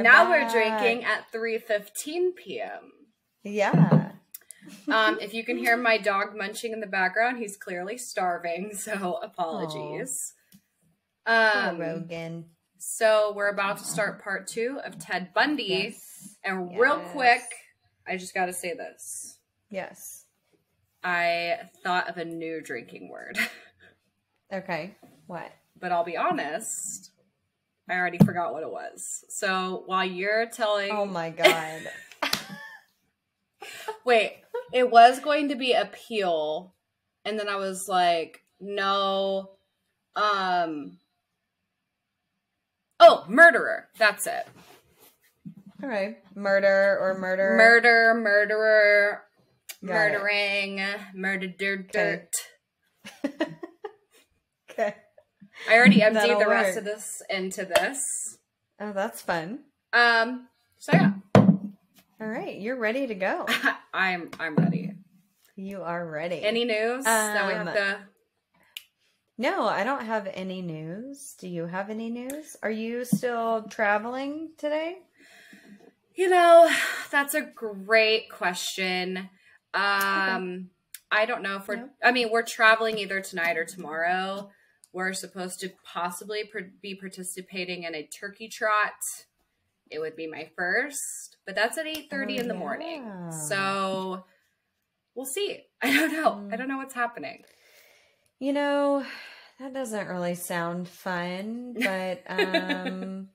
And now we're drinking at 3:15 p.m. Yeah. If you can hear my dog munching in the background, he's clearly starving, so apologies. Poor Rogan. So we're about to start part 2 of Ted Bundy. Yes. And real quick, I just got to say this. Yes. I thought of a new drinking word. Okay. What? But I'll be honest, I already forgot what it was. So while you're telling... Oh my God. Wait, it was going to be appeal. And then I was like, no. Oh, murderer. That's it. All right. Murder or murder. Murder, murderer, Got murdering, murdered dirt. Okay. I already emptied That'll the rest work. of this into this. Oh, that's fun. So yeah. All right. You're ready to go. I'm ready. You are ready. Any news that we have to... No, I don't have any news. Do you have any news? Are you still traveling today? You know, that's a great question. I don't know if we're... I mean, we're traveling either tonight or tomorrow. We're supposed to possibly be participating in a turkey trot. It would be my first, but that's at 8:30 in the morning. So we'll see. I don't know. I don't know what's happening. You know, that doesn't really sound fun, but that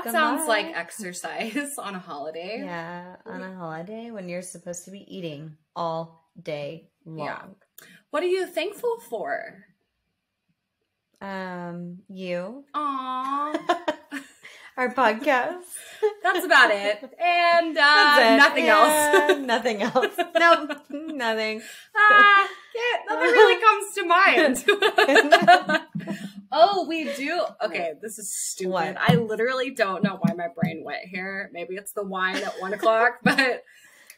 sounds like exercise on a holiday. Yeah, on a holiday when you're supposed to be eating all day long. Yeah. What are you thankful for? You. Aww. Our podcast. That's about it. And nothing else. Nothing else. Nope. Nothing. Nothing really comes to mind. Oh, we do. Okay, this is stupid. What? I literally don't know why my brain went here. Maybe it's the wine at 1:00, but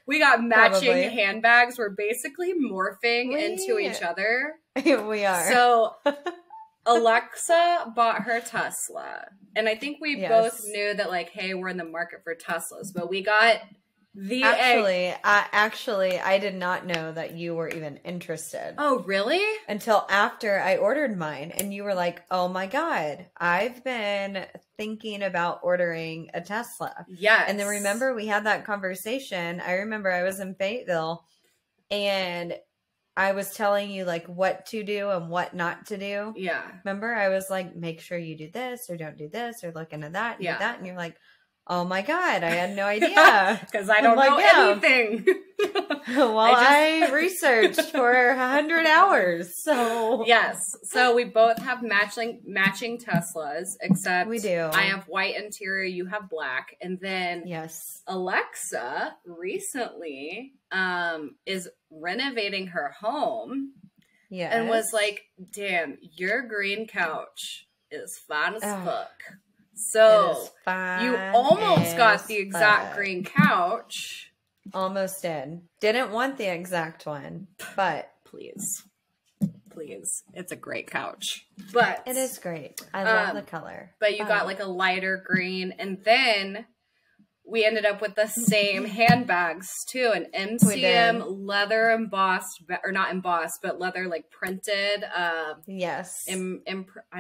we got matching handbags. We're basically morphing into each other. We are. So Alexa bought her Tesla. And I think we both knew that, like, hey, we're in the market for Teslas. But we got the Actually, I did not know that you were even interested. Oh, really? Until after I ordered mine. And you were like, oh my God, I've been thinking about ordering a Tesla. Yes. And then remember we had that conversation. I remember I was in Fayetteville and I was telling you like what to do and what not to do. Yeah. Remember I was like, make sure you do this or don't do this or look into that and do that. And you're like, oh my God, I had no idea. Because I don't know anything. Well, I researched for 100 hours. So yes. So we both have matching Teslas, except we do. I have white interior, you have black. And then Alexa recently is renovating her home. Yeah. And was like, damn, your green couch is fine as fuck. So you almost got the exact green couch. Almost did. Didn't want the exact one, but please. It's a great couch. But it is great. I love the color. But you got like a lighter green, and then we ended up with the same handbags too, an MCM leather embossed, or not embossed, but leather like printed. Yes. I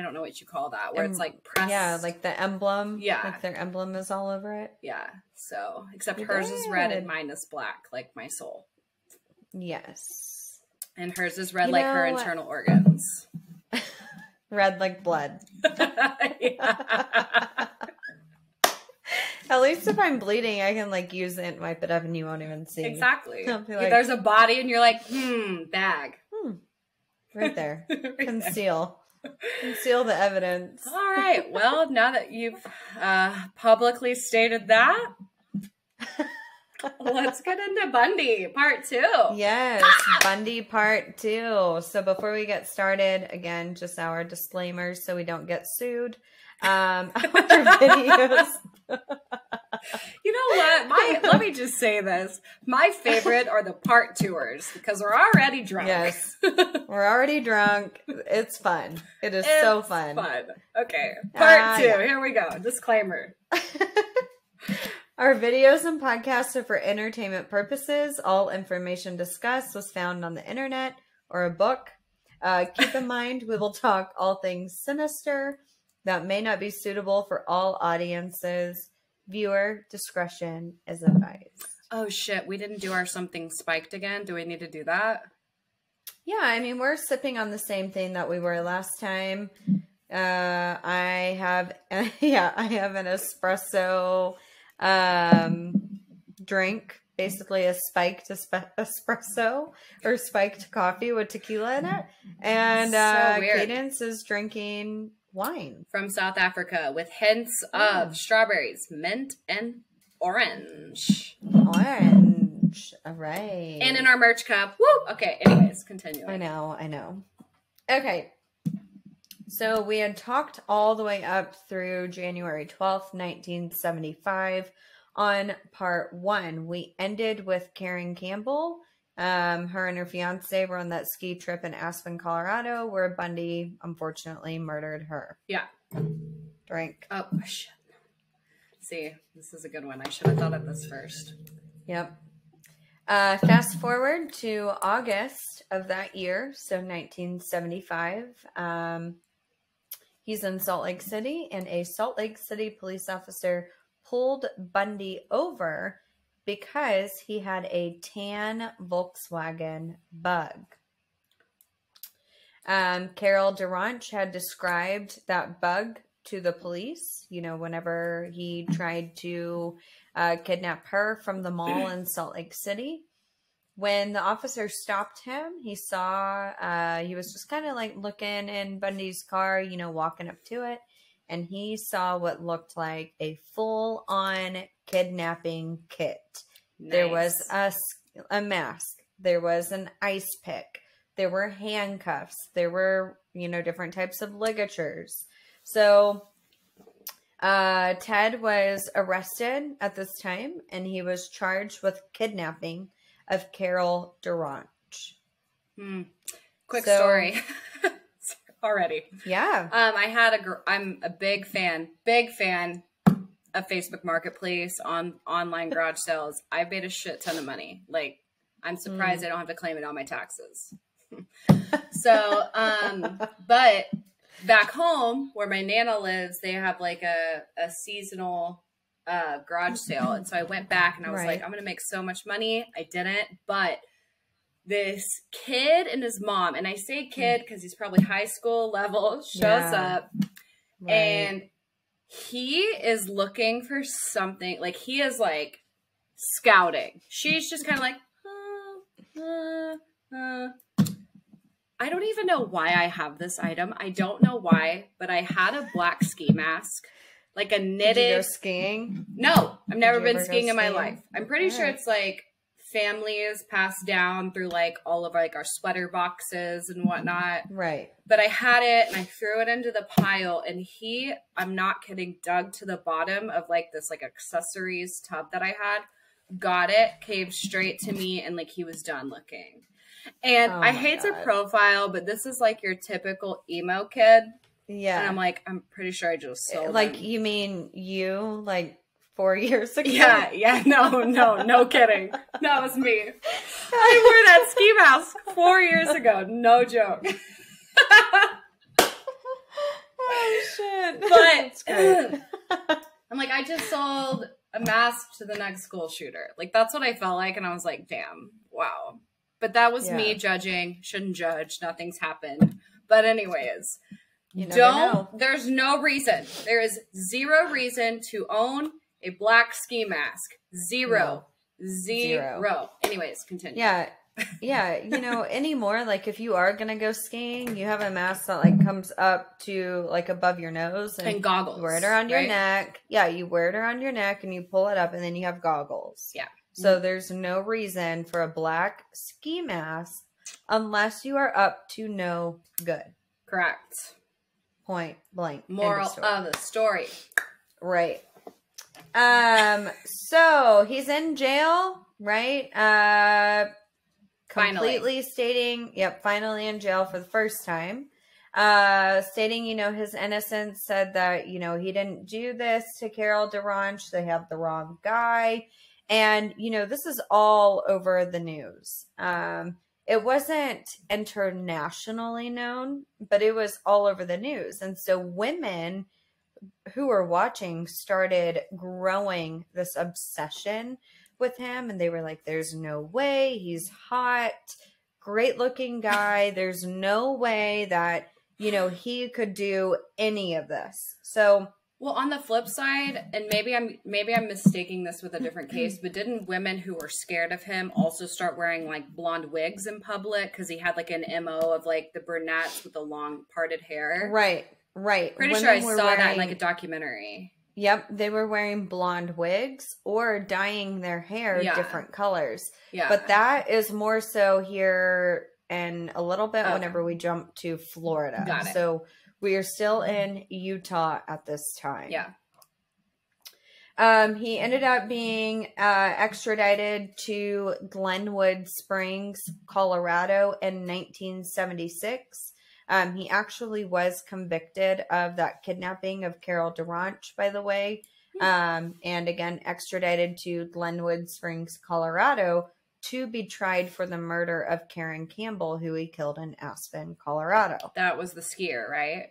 don't know what you call that, where it's like pressed. Yeah, like the emblem. Yeah. Like their emblem is all over it. Yeah. So, except hers is red and mine is black, like my soul. Yes. And hers is red like her internal organs. Red like blood. At least if I'm bleeding, I can like use it and wipe it up and you won't even see. Exactly. Like, there's a body and you're like, bag. Right there. Conceal the evidence. All right. Well, now that you've publicly stated that, let's get into Bundy part 2. Yes, Bundy part 2. So before we get started, again, just our disclaimers so we don't get sued. Our videos. You know what? Let me just say this. My favorite are the part tours because we're already drunk. Yes. We're already drunk. It's fun. It's so fun. Okay. Part 2. Yeah. Here we go. Disclaimer. Our videos and podcasts are for entertainment purposes. All information discussed was found on the internet or a book. Keep in mind, we will talk all things sinister that may not be suitable for all audiences. Viewer discretion is advised. Oh, shit. We didn't do our something spiked again. Do we need to do that? Yeah, I mean, we're sipping on the same thing that we were last time. I have an espresso drink, basically a spiked espresso or spiked coffee with tequila in it. And Cadence is drinking wine from South Africa with hints of strawberries, mint, and orange. All right. And in our merch cup. Woo! Okay, anyways, continue. I know. Okay. So we had talked all the way up through January 12th, 1975 on part 1. We ended with Karen Campbell. Her and her fiance were on that ski trip in Aspen, Colorado, where Bundy unfortunately murdered her. Yeah. Drink. Oh, shit. See, this is a good one. I should have thought of this first. Yep. Fast forward to August of that year, so 1975. He's in Salt Lake City, and a Salt Lake City police officer pulled Bundy over because he had a tan Volkswagen Bug. Carol Durant had described that Bug to the police, whenever he tried to kidnap her from the mall in Salt Lake City. When the officer stopped him, he saw, he was just kind of like looking in Bundy's car, walking up to it. And he saw what looked like a full-on kidnapping kit. Nice. There was a mask. There was an ice pick. There were handcuffs. There were, different types of ligatures. So Ted was arrested at this time, and he was charged with kidnapping of Carol Durant. Quick story. Already. Yeah. I'm a big fan of Facebook Marketplace on online garage sales. I've made a shit ton of money. Like, I'm surprised I don't have to claim it on my taxes. So, but back home where my Nana lives, they have like a seasonal garage sale. And so I went back and I was like, I'm going to make so much money. I didn't, but this kid and his mom, and I say kid because he's probably high school level, shows up and he is looking for something. Like, he is like scouting. She's just kind of like, I don't even know why I have this item. I don't know why, but I had a black ski mask, like a knitted. Did you go skiing? No, I've never been skiing in my life. I'm pretty sure it's like families passed down through like all of like our sweater boxes and whatnot. Right. But I had it and I threw it into the pile, and I'm not kidding, dug to the bottom of like this like accessories tub that I had, got it, came straight to me, and like he was done looking. And I hate to profile, but this is like your typical emo kid. Yeah. And I'm like, I'm pretty sure I just sold like him. You mean you like 4 years ago? Yeah. No kidding. That was me. I wore that ski mask 4 years ago. No joke. Oh, shit. But I'm like, I just sold a mask to the next school shooter. Like, that's what I felt like. And I was like, damn, wow. But that was me judging. Shouldn't judge. Nothing's happened. But anyways, there's no reason. There is zero reason to own a black ski mask. Zero. Anyways, continue. Yeah. Anymore, like if you are going to go skiing, you have a mask that like comes up to like above your nose. And goggles. You wear it around your neck. Yeah, you wear it around your neck and you pull it up and then you have goggles. Yeah. So there's no reason for a black ski mask unless you are up to no good. Correct. Point blank. Moral of the story. Right. So he's in jail, right? Completely stating, finally in jail for the first time. Stating, his innocence, said that, he didn't do this to Carol Durant. They have the wrong guy. And, this is all over the news. It wasn't internationally known, but it was all over the news. And so women who were watching started growing this obsession with him. And they were like, there's no way, he's hot, great looking guy. There's no way that, he could do any of this. So, well, on the flip side, and maybe I'm mistaking this with a different case, but didn't women who were scared of him also start wearing like blonde wigs in public because he had like an MO of like the brunettes with the long parted hair? Right. Pretty sure I saw that in like a documentary. Yep, they were wearing blonde wigs or dyeing their hair different colors. Yeah, but that is more so here in a little bit whenever we jump to Florida. Got it. So we are still in Utah at this time. Yeah. He ended up being extradited to Glenwood Springs, Colorado in 1976. He actually was convicted of that kidnapping of Carol Durant, by the way. And again, extradited to Glenwood Springs, Colorado to be tried for the murder of Karen Campbell, who he killed in Aspen, Colorado. That was the skier, right?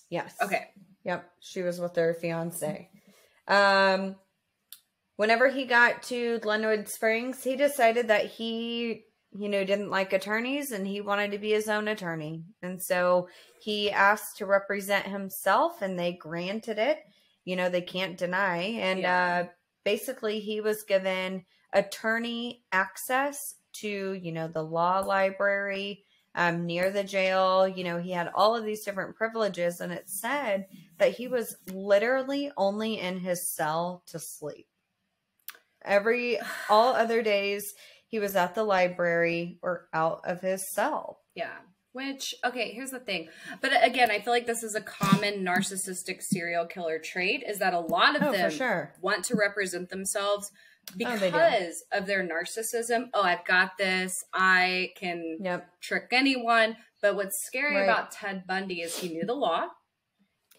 Yes. Okay. Yep. She was with her fiance. Whenever he got to Glenwood Springs, he decided that he, didn't like attorneys and he wanted to be his own attorney. And so he asked to represent himself and they granted it. They can't deny. And basically he was given attorney access to, the law library near the jail. He had all of these different privileges, and it said that he was literally only in his cell to sleep. All other days, he was at the library or out of his cell. Yeah. Which, okay, here's the thing. But again, I feel like this is a common narcissistic serial killer trait, is that a lot of them want to represent themselves because of their narcissism. Oh, I've got this. I can trick anyone. But what's scary about Ted Bundy is he knew the law.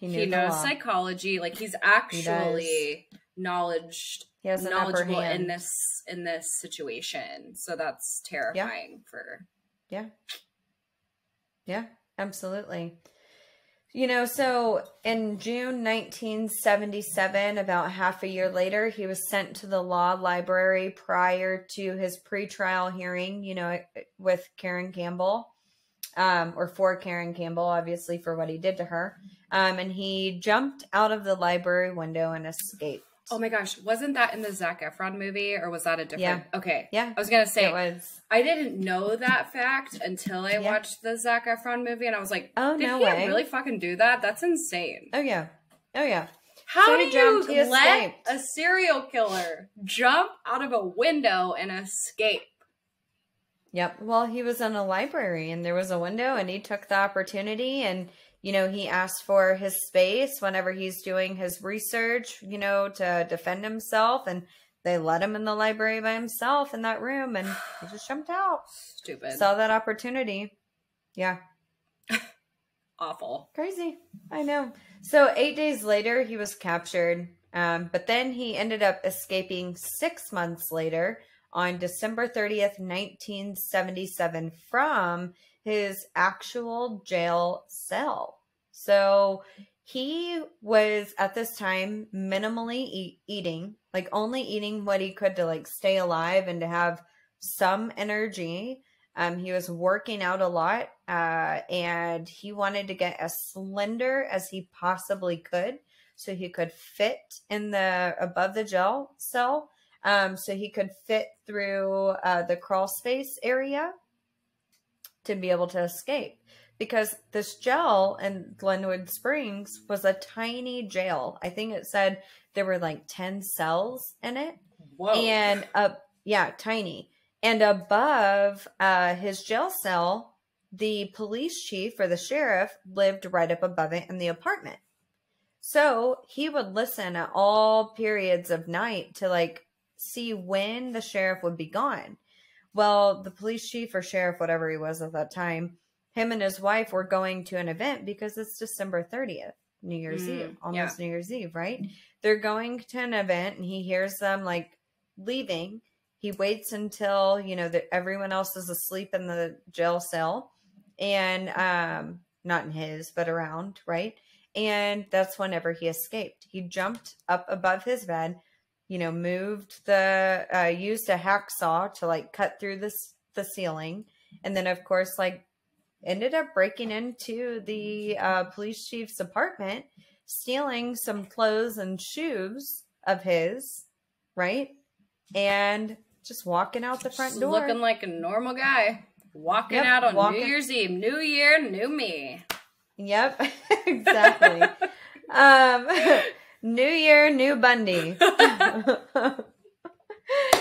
He knows psychology. Like, he's actually knowledgeable in this situation. So that's terrifying for... Yeah, absolutely. So in June 1977, about half a year later, he was sent to the law library prior to his pretrial hearing, with Karen Campbell, or for Karen Campbell, obviously, for what he did to her. And he jumped out of the library window and escaped. Oh my gosh, wasn't that in the Zac Efron movie, or was that a different? Yeah. Okay. Yeah. I was going to say, it was. I didn't know that fact until I watched the Zac Efron movie, and I was like, oh, did no he way. really fucking do that? That's insane. Oh, yeah. How do you let a serial killer jump out of a window and escape? Yep. Well, he was in a library, and there was a window, and he took the opportunity, and he asked for his space whenever he's doing his research, to defend himself. And they let him in the library by himself in that room. And he just jumped out. Stupid. Saw that opportunity. Yeah. Awful. Crazy. I know. So 8 days later, he was captured. But then he ended up escaping 6 months later on December 30th, 1977 from his actual jail cell. So he was at this time minimally eating, like only eating what he could to like stay alive and to have some energy. He was working out a lot, and he wanted to get as slender as he possibly could so he could fit in above the jail cell. So he could fit through the crawl space area to be able to escape, because this jail in Glenwood Springs was a tiny jail. I think it said there were like 10 cells in it. Whoa. And tiny. And above his jail cell, the police chief or the sheriff lived right up above it in the apartment. So he would listen at all periods of night to like see when the sheriff would be gone. Well, the police chief or sheriff, whatever he was at that time, him and his wife were going to an event because it's December 30th, New Year's Eve, almost New Year's Eve, right? They're going to an event and he hears them like leaving. He waits until, you know, everyone else is asleep in the jail cell and not in his, but around, right? And that's whenever he escaped. He jumped up above his bed, you know, used a hacksaw to like cut through the ceiling. And then of course, like ended up breaking into the police chief's apartment, stealing some clothes and shoes of his, right? And just walking out the front door. Looking like a normal guy. Walking out on New Year's Eve. New year, new me. Yep, exactly. New year, new Bundy.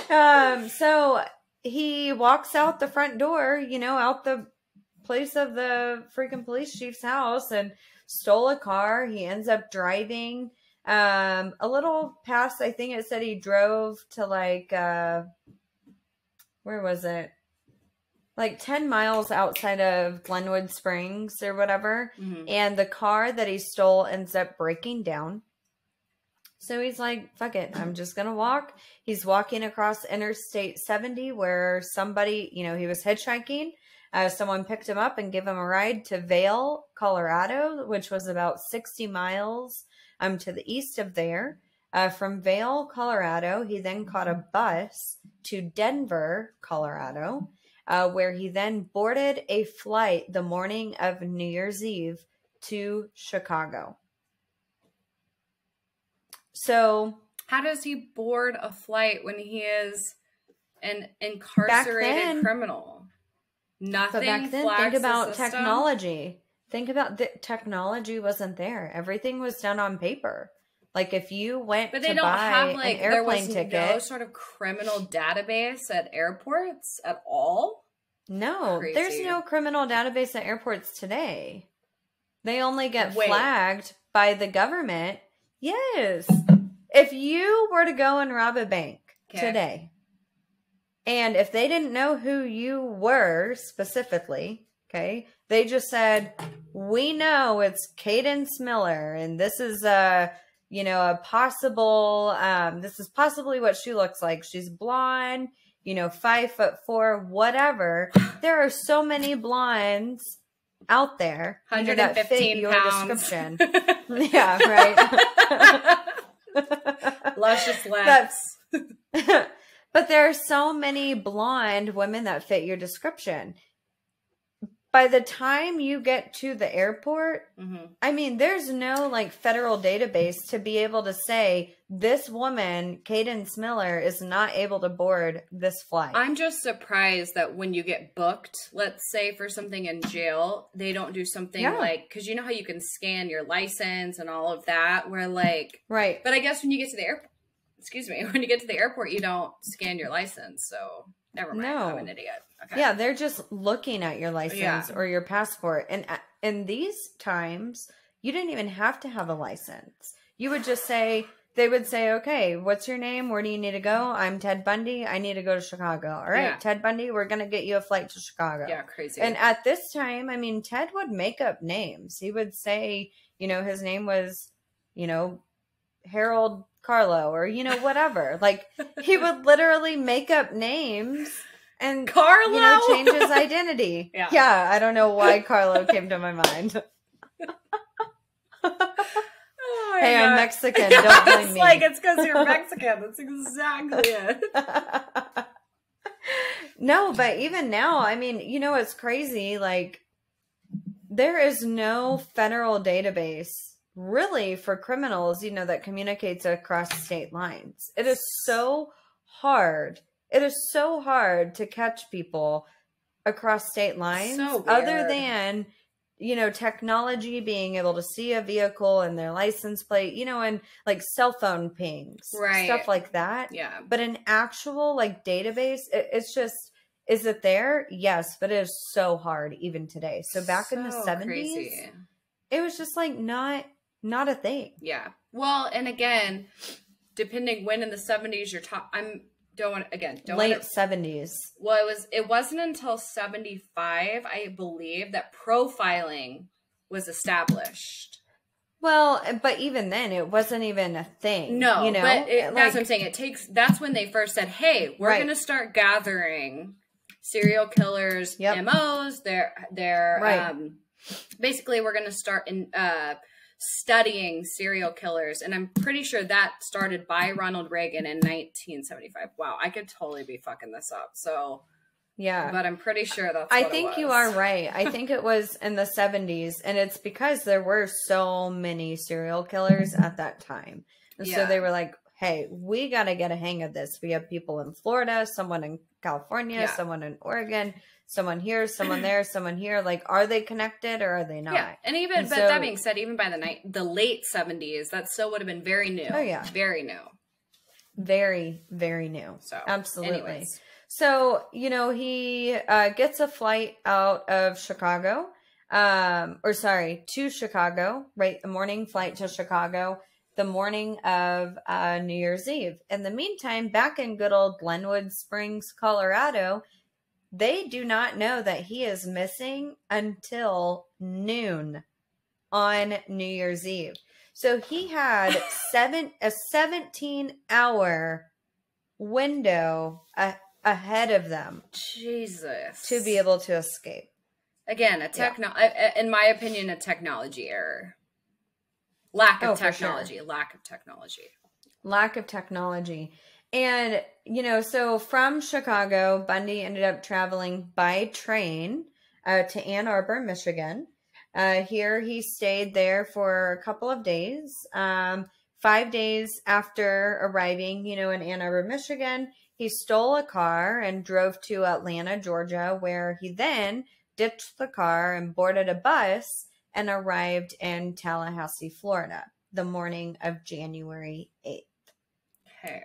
So he walks out the front door, you know, out the place of the freaking police chief's house and stole a car. He ends up driving a little past, I think it said he drove to like, where was it? Like 10 miles outside of Glenwood Springs or whatever. Mm-hmm. And the car that he stole ends up breaking down. So he's like, fuck it, I'm just going to walk. He's walking across Interstate 70 where somebody, you know, he was hitchhiking. Someone picked him up and gave him a ride to Vail, Colorado, which was about 60 miles to the east of there. From Vail, Colorado, he then caught a bus to Denver, Colorado, where he then boarded a flight the morning of New Year's Eve to Chicago. So, how does he board a flight when he is an incarcerated criminal? Nothing. But back then, think about technology. Think about the technology wasn't there. Everything was done on paper. Like if you went to buy an airplane ticket, there was no sort of criminal database at airports at all. No, there's no criminal database at airports today. They only get flagged by the government. Yes. If you were to go and rob a bank today, and if they didn't know who you were specifically, okay, they just said, we know it's Cadence Miller, and this is you know, a possible, this is possibly what she looks like. She's blonde, you know, 5'4", whatever. There are so many blondes out there 115 your pounds. Description. Yeah, right. Luscious lips. But there are so many blonde women that fit your description. By the time you get to the airport, I mean, there's no like federal database to be able to say this woman, Cadence Miller, is not able to board this flight. I'm just surprised that when you get booked, let's say for something in jail, they don't do something like, because you know how you can scan your license and all of that, where like, right. But I guess when you get to the airport, when you get to the airport, you don't scan your license. So never mind. No. I'm an idiot. Okay. Yeah, they're just looking at your license or your passport. And in these times, you didn't even have to have a license. You would just say, they would say, okay, what's your name? Where do you need to go? I'm Ted Bundy. I need to go to Chicago. All right, Ted Bundy, we're going to get you a flight to Chicago. Yeah, crazy. And at this time, I mean, Ted would make up names. He would say, you know, his name was, you know, Harold Carlo or, you know, whatever. Like, he would literally make up names. And Carlo, you know, change his identity. Yeah, I don't know why Carlo came to my mind. Hey, I'm Mexican. Don't blame me. Like it's because you're Mexican. That's exactly it. No, but even now, I mean, you know, it's crazy. Like, there is no federal database really for criminals, you know, that communicates across state lines. It is so hard. It is so hard to catch people across state lines other than, you know, technology being able to see a vehicle and their license plate, you know, and like cell phone pings, stuff like that. Yeah. But an actual like database, it's just, Is it there? Yes, but it is so hard even today. So back in the 70s, crazy. It was just like not a thing. Yeah. Well, and again, depending when in the 70s you're talking, late 70s. Well, it wasn't until 75, I believe, that profiling was established. Well, but even then, it wasn't even a thing. No, you know? But that's what I'm saying. That's when they first said, hey, we're going to start gathering serial killers, MOs, basically we're going to start studying serial killers. And I'm pretty sure that started by Ronald Reagan in 1975. Wow, I could totally be fucking this up. So... yeah. But I'm pretty sure that's what I think you are right. I think it was in the 70s, and it's because there were so many serial killers at that time. And so they were like, hey, we got to get a hang of this. We have people in Florida, someone in California, someone in Oregon, someone here, someone there, someone here. Like, are they connected or are they not? Yeah. But that being said, even by the late 70s, that still would have been very new. Oh, yeah. Very new. Very, very new. So, absolutely. Anyways. So, he gets a flight out of Chicago, to Chicago, right? The morning flight to Chicago, the morning of New Year's Eve. In the meantime, back in good old Glenwood Springs, Colorado, they do not know that he is missing until noon on New Year's Eve. So he had a 17-hour window ahead of them. Jesus. To be able to escape. Again, in my opinion, a technology error. Lack of technology. Lack of technology. And, so from Chicago, Bundy ended up traveling by train to Ann Arbor, Michigan. Here he stayed there for a couple of days. 5 days after arriving, in Ann Arbor, Michigan, he stole a car and drove to Atlanta, Georgia, where he then ditched the car and boarded a bus and arrived in Tallahassee, Florida, the morning of January 8th. Okay.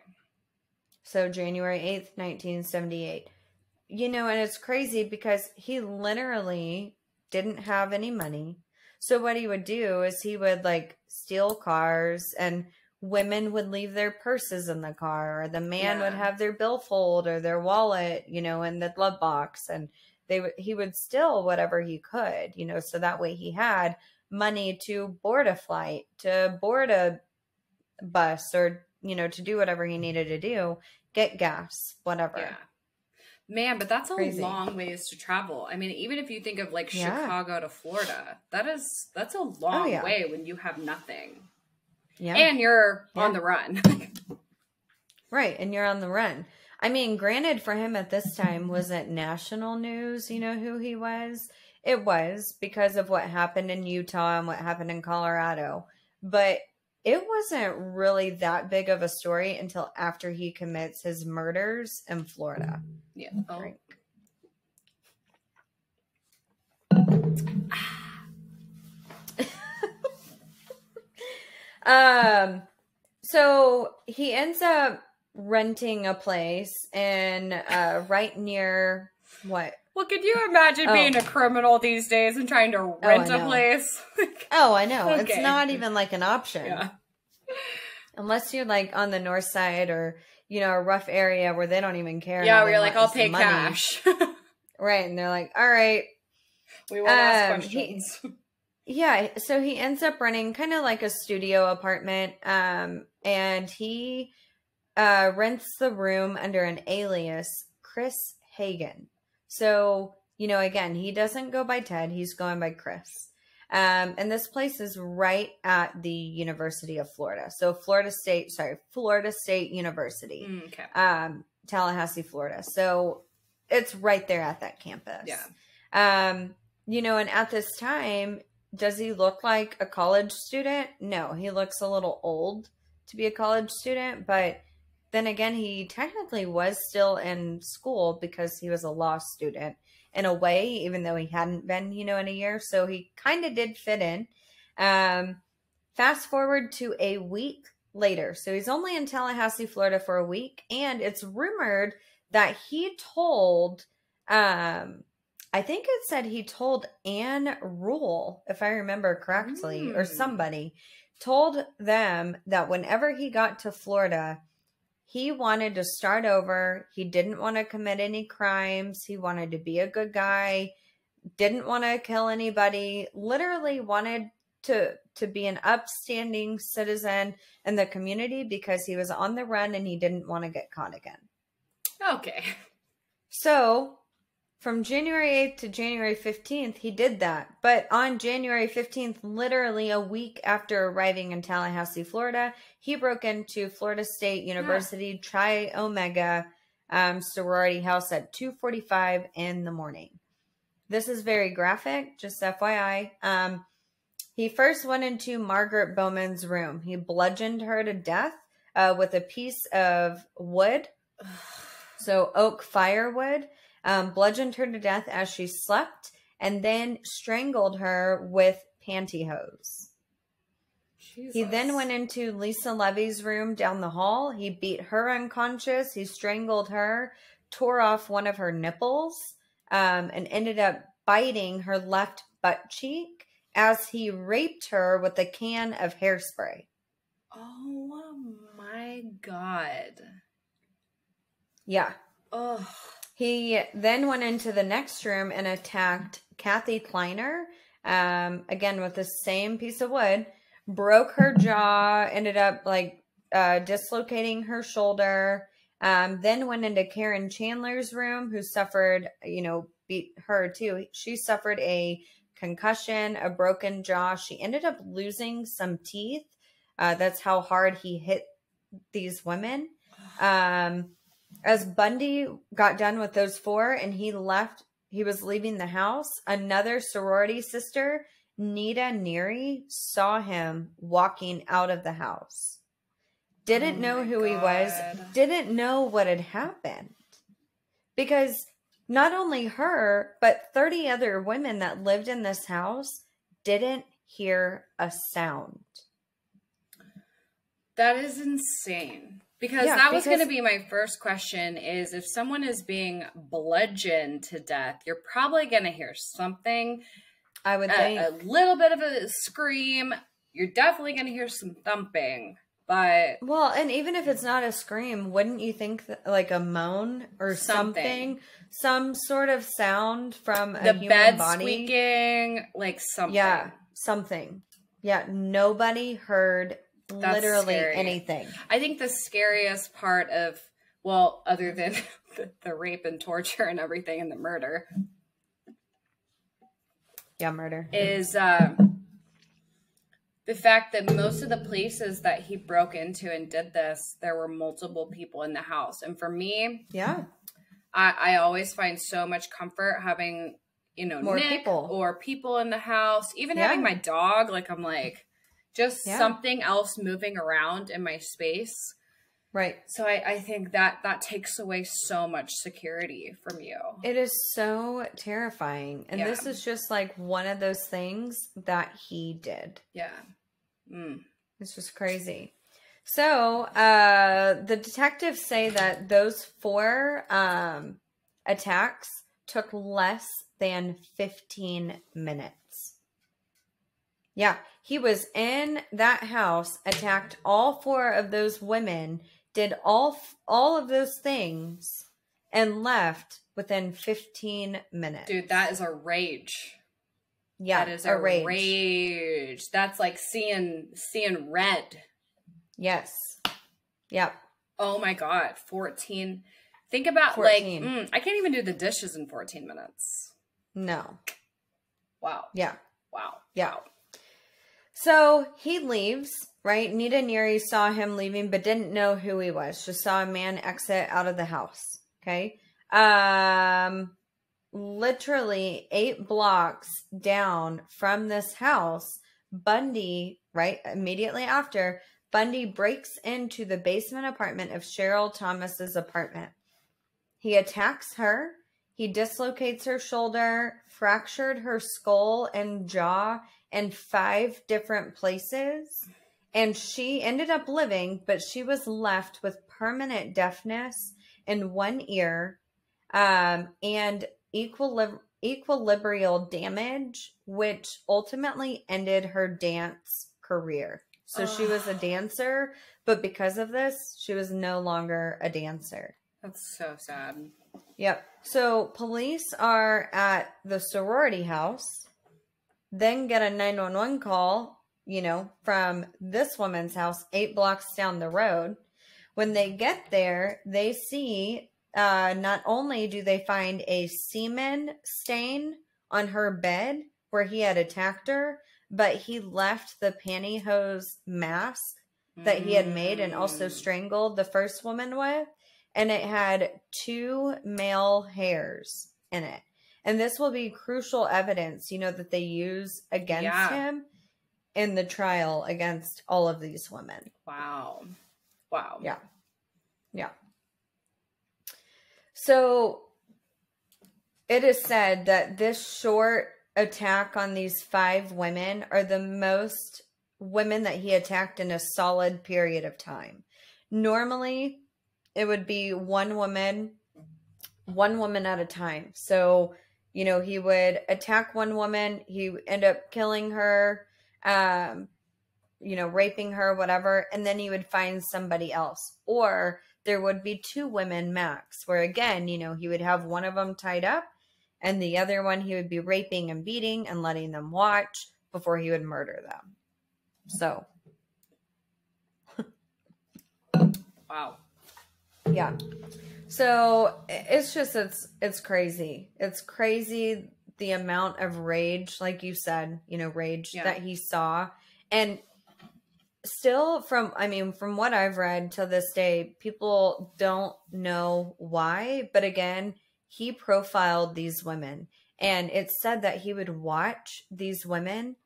So January 8th, 1978. And it's crazy because he literally didn't have any money. So what he would do is he would steal cars, and women would leave their purses in the car, or the man would have their billfold or their wallet, in the glove box, and he would steal whatever he could, so that way he had money to board a flight, to board a bus, or, to do whatever he needed to do, get gas, whatever. Yeah. Man, but that's a long ways to travel. I mean, even if you think of Chicago to Florida, that's a long way when you have nothing. Yeah. And you're on the run. Right. And you're on the run. I mean, granted, for him at this time, was it national news, who he was? It was, because of what happened in Utah and what happened in Colorado. But it wasn't really that big of a story until after he commits his murders in Florida. Yeah. So he ends up renting a place right near what? Well, could you imagine being a criminal these days and trying to rent a place? I know. Okay. It's not even an option. Yeah. Unless you're on the north side or, a rough area where they don't even care. Yeah, where you're I'll pay cash. Right. And they're like, all right. We won't ask questions. So he ends up renting kind of a studio apartment. And he rents the room under an alias, Chris Hagen. So, again, he doesn't go by Ted. He's going by Chris. And this place is right at the University of Florida. So Florida State University. Okay. Tallahassee, Florida. So it's right there at that campus. Yeah. And at this time, does he look like a college student? No, he looks a little old to be a college student, but then again, he technically was still in school because he was a law student in a way, even though he hadn't been, in a year. So he kind of did fit in. Fast forward to a week later. So he's only in Tallahassee, Florida for a week. And it's rumored that he told I think it said he told Anne Rule, if I remember correctly, or somebody told them that whenever he got to Florida, he wanted to start over. He didn't want to commit any crimes. He wanted to be a good guy, didn't want to kill anybody, literally wanted to be an upstanding citizen in the community because he was on the run and he didn't want to get caught again. Okay. So from January 8th to January 15th, he did that. But on January 15th, literally a week after arriving in Tallahassee, Florida, he broke into Florida State University Tri Omega sorority house at 2:45 in the morning. This is very graphic, just FYI. He first went into Margaret Bowman's room. He bludgeoned her to death with a piece of wood, so oak firewood, bludgeoned her to death as she slept, and then strangled her with pantyhose. Jesus. He then went into Lisa Levy's room down the hall. He beat her unconscious. He strangled her, tore off one of her nipples, and ended up biting her left butt cheek as he raped her with a can of hairspray. Oh my God. Yeah. Oh. He then went into the next room and attacked Kathy Kleiner, again with the same piece of wood, broke her jaw, ended up dislocating her shoulder, then went into Karen Chandler's room, who suffered, beat her too. She suffered a concussion, a broken jaw. She ended up losing some teeth. That's how hard he hit these women. As Bundy got done with those four and he was leaving the house, another sorority sister, Nita Neary, saw him walking out of the house. Didn't know who he was, didn't know what had happened. Because not only her, but 30 other women that lived in this house didn't hear a sound. That is insane. Because that was going to be my first question is if someone is being bludgeoned to death, you're probably going to hear something. I would think. A little bit of a scream. You're definitely going to hear some thumping. But well, and even if it's not a scream, wouldn't you think that, like a moan or something? Some sort of sound from a human bed body? Squeaking, like something. Yeah, something. Yeah, nobody heard literally anything. I think the scariest part of, well, other than the rape and torture and everything and the murder. Yeah, murder. Is the fact that most of the places that he broke into and did this, there were multiple people in the house. And for me, I always find so much comfort having, more Nick people or people in the house, even having my dog. Like, I'm like, just something else moving around in my space. Right. So I think that takes away so much security from you. It is so terrifying. And this is just like one of those things that he did. Yeah. It's just crazy. So the detectives say that those 4 attacks took less than 15 minutes. Yeah. He was in that house, attacked all 4 of those women, did all of those things, and left within 15 minutes. Dude, that is a rage. Yeah, that is a rage. That's like seeing red. Yes. Yep. Oh my God. 14. Think about 14. I can't even do the dishes in 14 minutes. No. Wow. Yeah. Wow. Yeah. So he leaves, right? Nita Neary saw him leaving, but didn't know who he was. Just saw a man exit out of the house. Okay. Literally 8 blocks down from this house, Bundy, right? Immediately after, Bundy breaks into the basement apartment of Cheryl Thomas's apartment. He attacks her. He dislocates her shoulder, fractured her skull and jaw in 5 different places. And she ended up living, but she was left with permanent deafness in one ear. and equilibrial damage, which ultimately ended her dance career. So she was a dancer, but because of this, she was no longer a dancer. That's so sad. Yep. So police are at the sorority house, then get a 911 call, from this woman's house 8 blocks down the road. When they get there, they see not only do they find a semen stain on her bed where he had attacked her, but he left the pantyhose mask that he had made and also strangled the first woman with. And it had 2 male hairs in it. And this will be crucial evidence, that they use against him in the trial against all of these women. Wow. Yeah. So it is said that this short attack on these 5 women are the most women that he attacked in a solid period of time. Normally, it would be one woman at a time. So, he would attack one woman, he would end up killing her, raping her, whatever, and then he would find somebody else. Or there would be 2 women max, where again, he would have one of them tied up, and the other one he would be raping and beating and letting them watch before he would murder them. So. Wow. Yeah. So it's just, it's crazy. It's crazy the amount of rage, like you said, rage that he saw. And still from what I've read to this day, people don't know why. But again, he profiled these women. And it's said that he would watch these women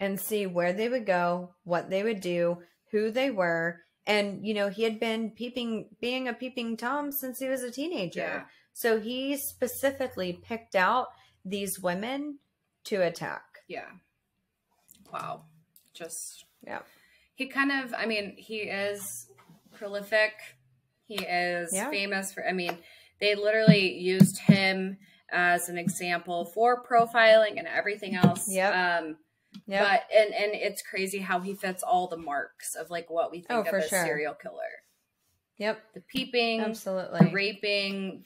and see where they would go, what they would do, who they were. And, he had been being a peeping Tom since he was a teenager. Yeah. So he specifically picked out these women to attack. Yeah. Wow. Just. Yeah. He kind of, he is prolific. He is famous for, they literally used him as an example for profiling and everything else. Yep. Yep. But and it's crazy how he fits all the marks of like what we think of as serial killer. Yep. The peeping, absolutely. The raping,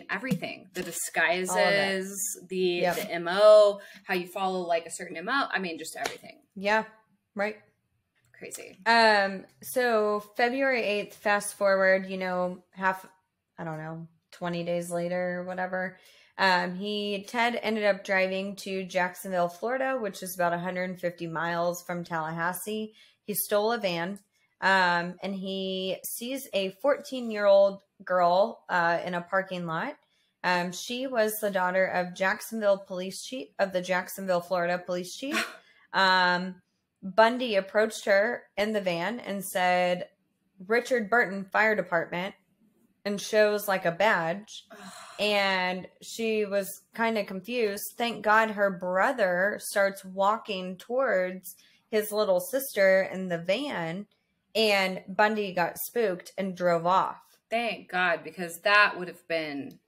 everything. The disguises, the MO, how you follow like a certain MO. Just everything. Yeah. Right. Crazy. So February 8th, fast forward, 20 days later or whatever. Ted ended up driving to Jacksonville, Florida, which is about 150 miles from Tallahassee. He stole a van, and he sees a 14-year-old girl in a parking lot. She was the daughter of the Jacksonville, Florida police chief. Bundy approached her in the van and said, "Richard Burton Fire Department," and shows like a badge. And she was kind of confused. Thank God her brother starts walking towards his little sister in the van, and Bundy got spooked and drove off. Thank God, because that would have been...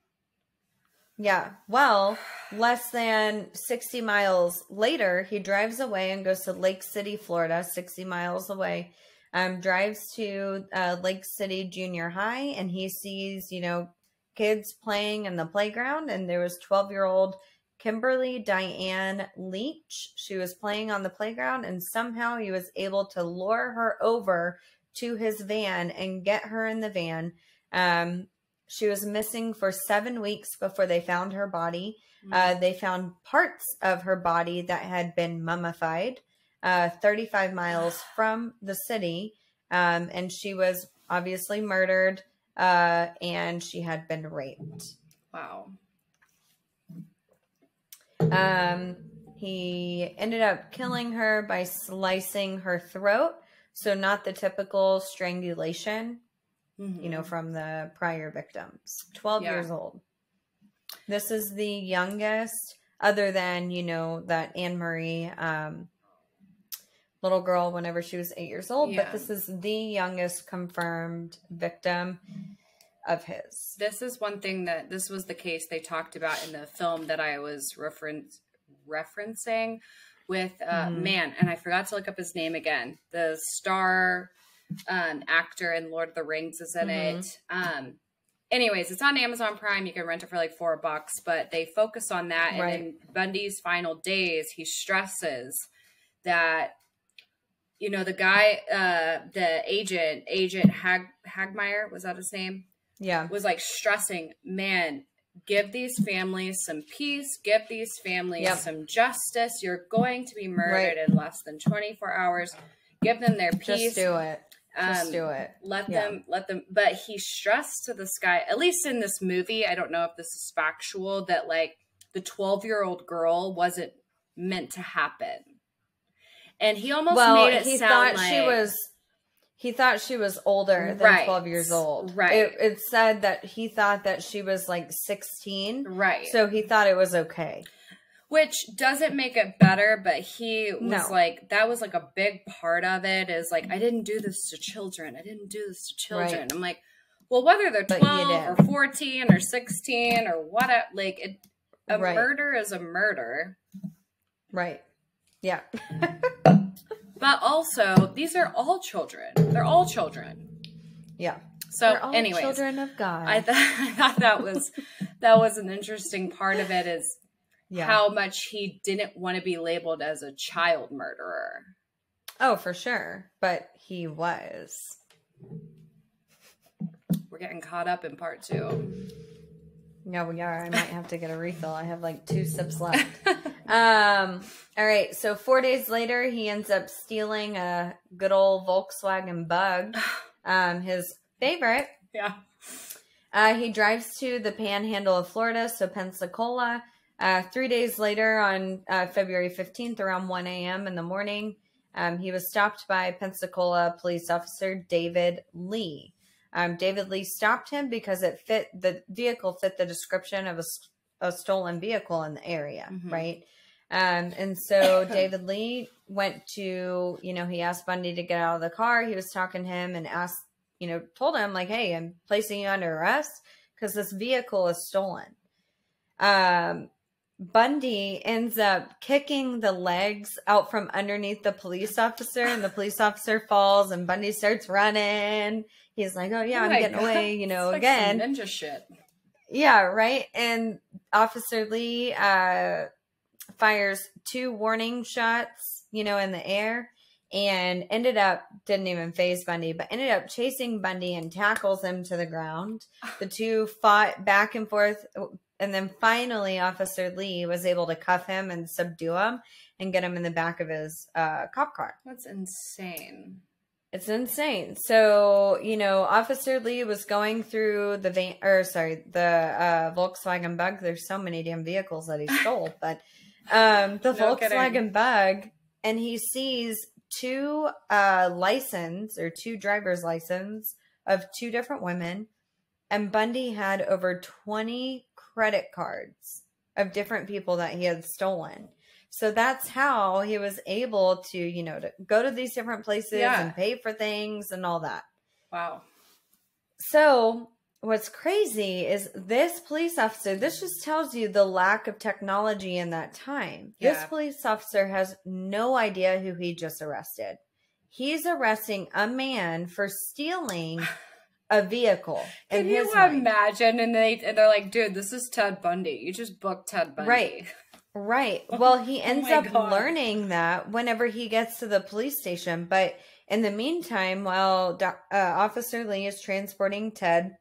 Yeah. Well, less than 60 miles later, he drives away and goes to Lake City, Florida, 60 miles away. Drives to Lake City Junior High, and he sees, kids playing in the playground, and there was 12-year-old Kimberly Diane Leach. She was playing on the playground, and somehow he was able to lure her over to his van and get her in the van. She was missing for 7 weeks before they found her body. They found parts of her body that had been mummified 35 miles from the city, and she was obviously murdered. And she had been raped. Wow. He ended up killing her by slicing her throat. So not the typical strangulation, from the prior victims. 12 years old. This is the youngest, other than, that Anne Marie, little girl whenever she was 8 years old. But this is the youngest confirmed victim. of his. This is one thing that this was the case they talked about in the film that I was referencing with man, and I forgot to look up his name again. The star actor in Lord of the Rings is in it. Anyways, it's on Amazon Prime. You can rent it for like $4, but they focus on that. Right. And in Bundy's final days, he stresses that, you know, the guy, the agent Hagmeyer, was that his name? Yeah. Was like stressing, man, give these families some peace, give these families some justice. You're going to be murdered in less than 24 hours. Give them their peace. Just do it. Just do it. Let them, but he stressed to this guy, at least in this movie, I don't know if this is factual, that like the 12-year-old girl wasn't meant to happen. And he almost made it sound like he thought she was older than 12 years old. Right. It said that he thought that she was like 16. Right. So he thought it was okay. Which doesn't make it better, but he was like, that was like a big part of it, is like, I didn't do this to children. I didn't do this to children. Right. I'm like, well, whether they're 12 or 14 or 16 or whatever, like a murder is a murder. Right. Yeah. But also, these are all children. They're all children. Yeah. So, they're all anyways, children of God. I thought that was an interesting part of it, is how much he didn't want to be labeled as a child murderer. Oh, for sure. But he was. We're getting caught up in part 2. Yeah, we are. I might have to get a refill. I have like 2 sips left. All right. So 4 days later, he ends up stealing a good old Volkswagen Bug, his favorite. Yeah. He drives to the panhandle of Florida, so Pensacola. 3 days later, on February 15th, around 1 a.m. in the morning, he was stopped by Pensacola police officer David Lee. David Lee stopped him because the vehicle fit the description of a stolen vehicle in the area, right? And so David Lee went to, he asked Bundy to get out of the car. He was talking to him and told him like, hey, I'm placing you under arrest because this vehicle is stolen. Bundy ends up kicking the legs out from underneath the police officer, and the police officer falls, and Bundy starts running. He's like, oh yeah, I'm getting away, it's again. Like some ninja shit. Yeah, right. And Officer Lee fires 2 warning shots, in the air, and didn't even faze Bundy, but ended up chasing Bundy and tackles him to the ground. The 2 fought back and forth. And then finally, Officer Lee was able to cuff him and subdue him and get him in the back of his cop car. That's insane. It's insane. So, Officer Lee was going through the Volkswagen Bug. There's so many damn vehicles that he stole, but the Volkswagen Bug, and he sees 2 driver's license of 2 different women, and Bundy had over 20 credit cards of different people that he had stolen. So that's how he was able to, to go to these different places and pay for things and all that. Wow. So what's crazy is this police officer, this just tells you the lack of technology in that time. Yeah. This police officer has no idea who he just arrested. He's arresting a man for stealing a vehicle. Can you imagine? And they're like, dude, this is Ted Bundy. You just booked Ted Bundy. Right. Well, he ends up learning that whenever he gets to the police station. But in the meantime, while Officer Lee is transporting Ted,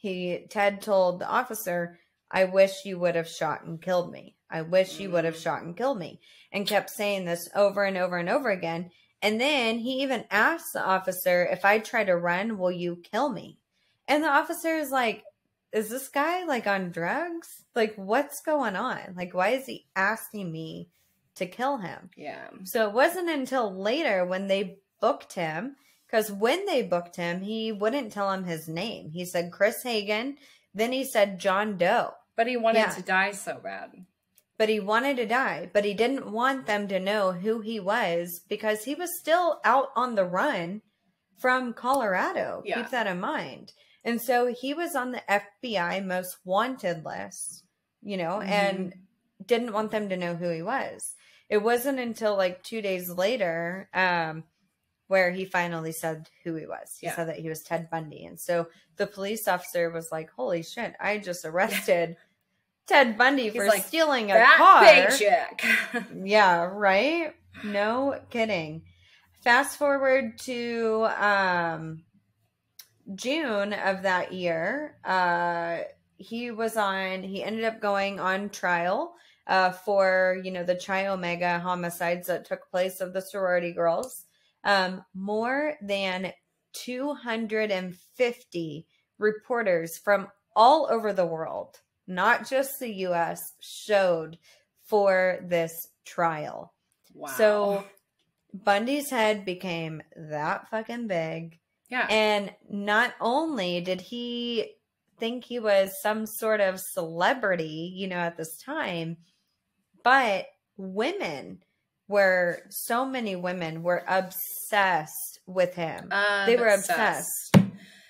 Ted told the officer, I wish you would have shot and killed me. I wish you would have shot and killed me. And kept saying this over and over and over again. And then he even asked the officer, if I try to run, will you kill me? And the officer is like, is this guy like on drugs? Like, what's going on? Like, why is he asking me to kill him? Yeah. So it wasn't until later when they booked him, because when they booked him, he wouldn't tell him his name. He said Chris Hagen. Then he said John Doe. But he wanted to die so bad. But he wanted to die, but he didn't want them to know who he was because he was still out on the run from Colorado. Yeah. Keep that in mind. And so he was on the FBI most wanted list, you know, and didn't want them to know who he was. It wasn't until like 2 days later where he finally said who he was. He said that he was Ted Bundy. And so the police officer was like, holy shit, I just arrested Ted Bundy for stealing a car. Paycheck. Yeah, right? No kidding. Fast forward to June of that year. He ended up going on trial for, you know, the Chi Omega homicides that took place of the sorority girls. More than 250 reporters from all over the world, not just the U.S., showed for this trial. Wow. So Bundy's head became that fucking big. Yeah. And not only did he think he was some sort of celebrity, you know, at this time, but so many women were obsessed with him. They were obsessed.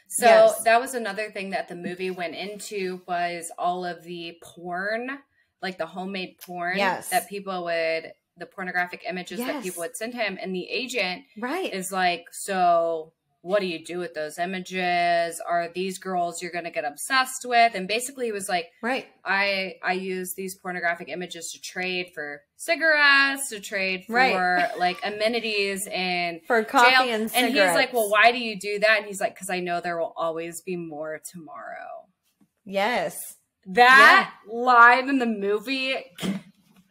So that was another thing that the movie went into, was all of the porn, like the homemade porn that people would, the pornographic images that people would send him. And the agent is like, so what do you do with those images? Are these girls you're going to get obsessed with? And basically he was like, I use these pornographic images to trade for cigarettes, to trade for like amenities and for coffee jail. and cigarettes. And he's like, well, why do you do that? And he's like, because I know there will always be more tomorrow. Yes. That line in the movie.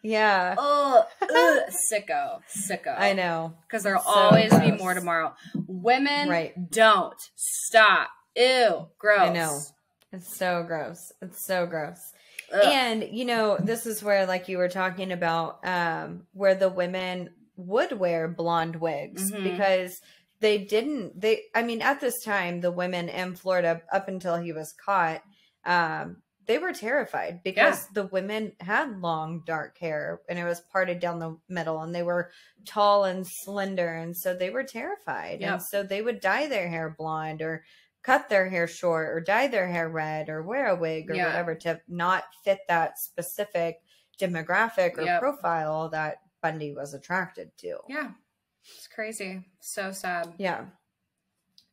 Yeah. Sicko. I know. Because there'll always be more tomorrow. Women don't stop. Ew. Gross. I know. It's so gross. It's so gross. Ugh. And, you know, this is where, like you were talking about, where the women would wear blonde wigs because I mean, at this time, the women in Florida, up until he was caught, they were terrified because the women had long, dark hair and it was parted down the middle and they were tall and slender. And so they were terrified. And so they would dye their hair blonde or cut their hair short or dye their hair red or wear a wig or whatever to not fit that specific demographic or profile that Bundy was attracted to. Yeah. It's crazy. So sad. Yeah.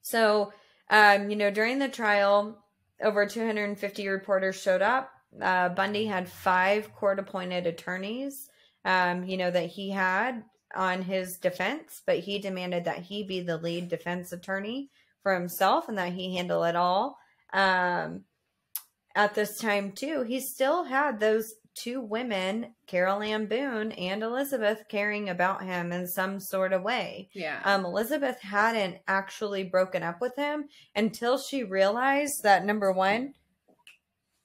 So, you know, during the trial, over 250 reporters showed up. Bundy had 5 court-appointed attorneys, you know, that he had on his defense, but he demanded that he be the lead defense attorney for himself and that he handle it all. At this time, too, he still had those 2 women, Carol Ann Boone and Elizabeth, caring about him in some sort of way. Yeah. Elizabeth hadn't actually broken up with him until she realized that, number 1,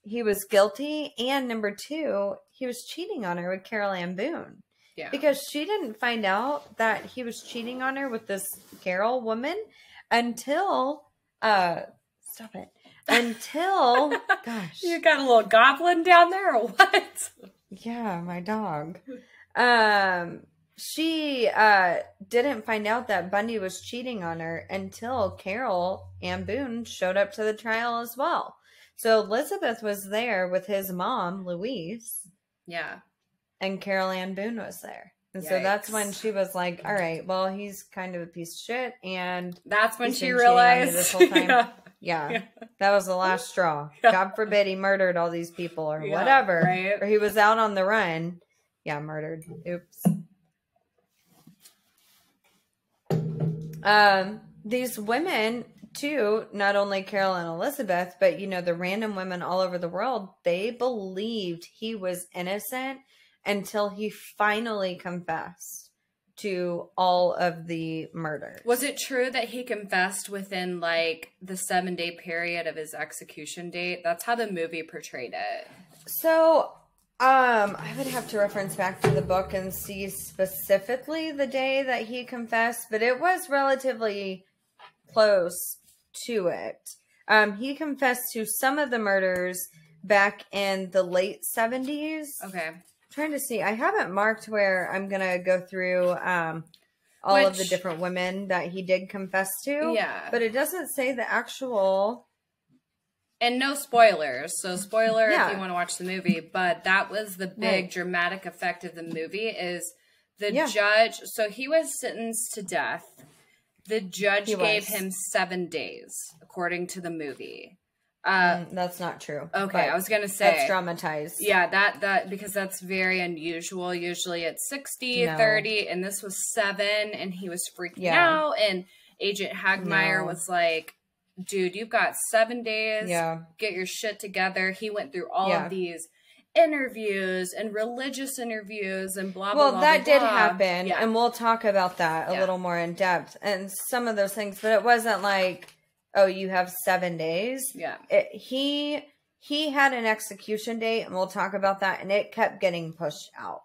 he was guilty, and number 2, he was cheating on her with Carol Ann Boone. Yeah. Because she didn't find out that he was cheating on her with this Carol woman until, stop it. Until, gosh. You got a little goblin down there or what? Yeah, my dog. She didn't find out that Bundy was cheating on her until Carol Ann Boone showed up to the trial as well. So Elizabeth was there with his mom, Louise. Yeah. And Carol Ann Boone was there. And so that's when she was like, all right, well, he's kind of a piece of shit. And that's when she realized this whole time. Yeah, that was the last straw. God forbid he murdered all these people or whatever. Right. Or he was out on the run. Yeah, murdered. Oops. These women, too, not only Carol and Elizabeth, but, you know, the random women all over the world, they believed he was innocent until he finally confessed to all of the murders. Was it true that he confessed within like the 7-day period of his execution date? That's how the movie portrayed it. So, I would have to reference back to the book and see specifically the day that he confessed, but it was relatively close to it. He confessed to some of the murders back in the late 70s. Okay. Trying to see. I haven't marked where I'm going to go through all of the different women that he did confess to. Yeah. But it doesn't say the actual And no spoilers. So spoiler if you want to watch the movie. But that was the big dramatic effect of the movie is the judge. So he was sentenced to death. The judge gave him 7 days, according to the movie. That's not true. Okay, I was going to say. That's dramatized. Yeah, that because that's very unusual. Usually it's 60, 30, and this was 7, and he was freaking out. And Agent Hagmeyer was like, dude, you've got 7 days. Yeah. Get your shit together. He went through all of these interviews and religious interviews and blah, blah, blah. Well, that blah, did happen, yeah. and we'll talk about that a little more in depth and some of those things, but it wasn't like, oh, you have 7 days. Yeah. He had an execution date, and we'll talk about that, and it kept getting pushed out.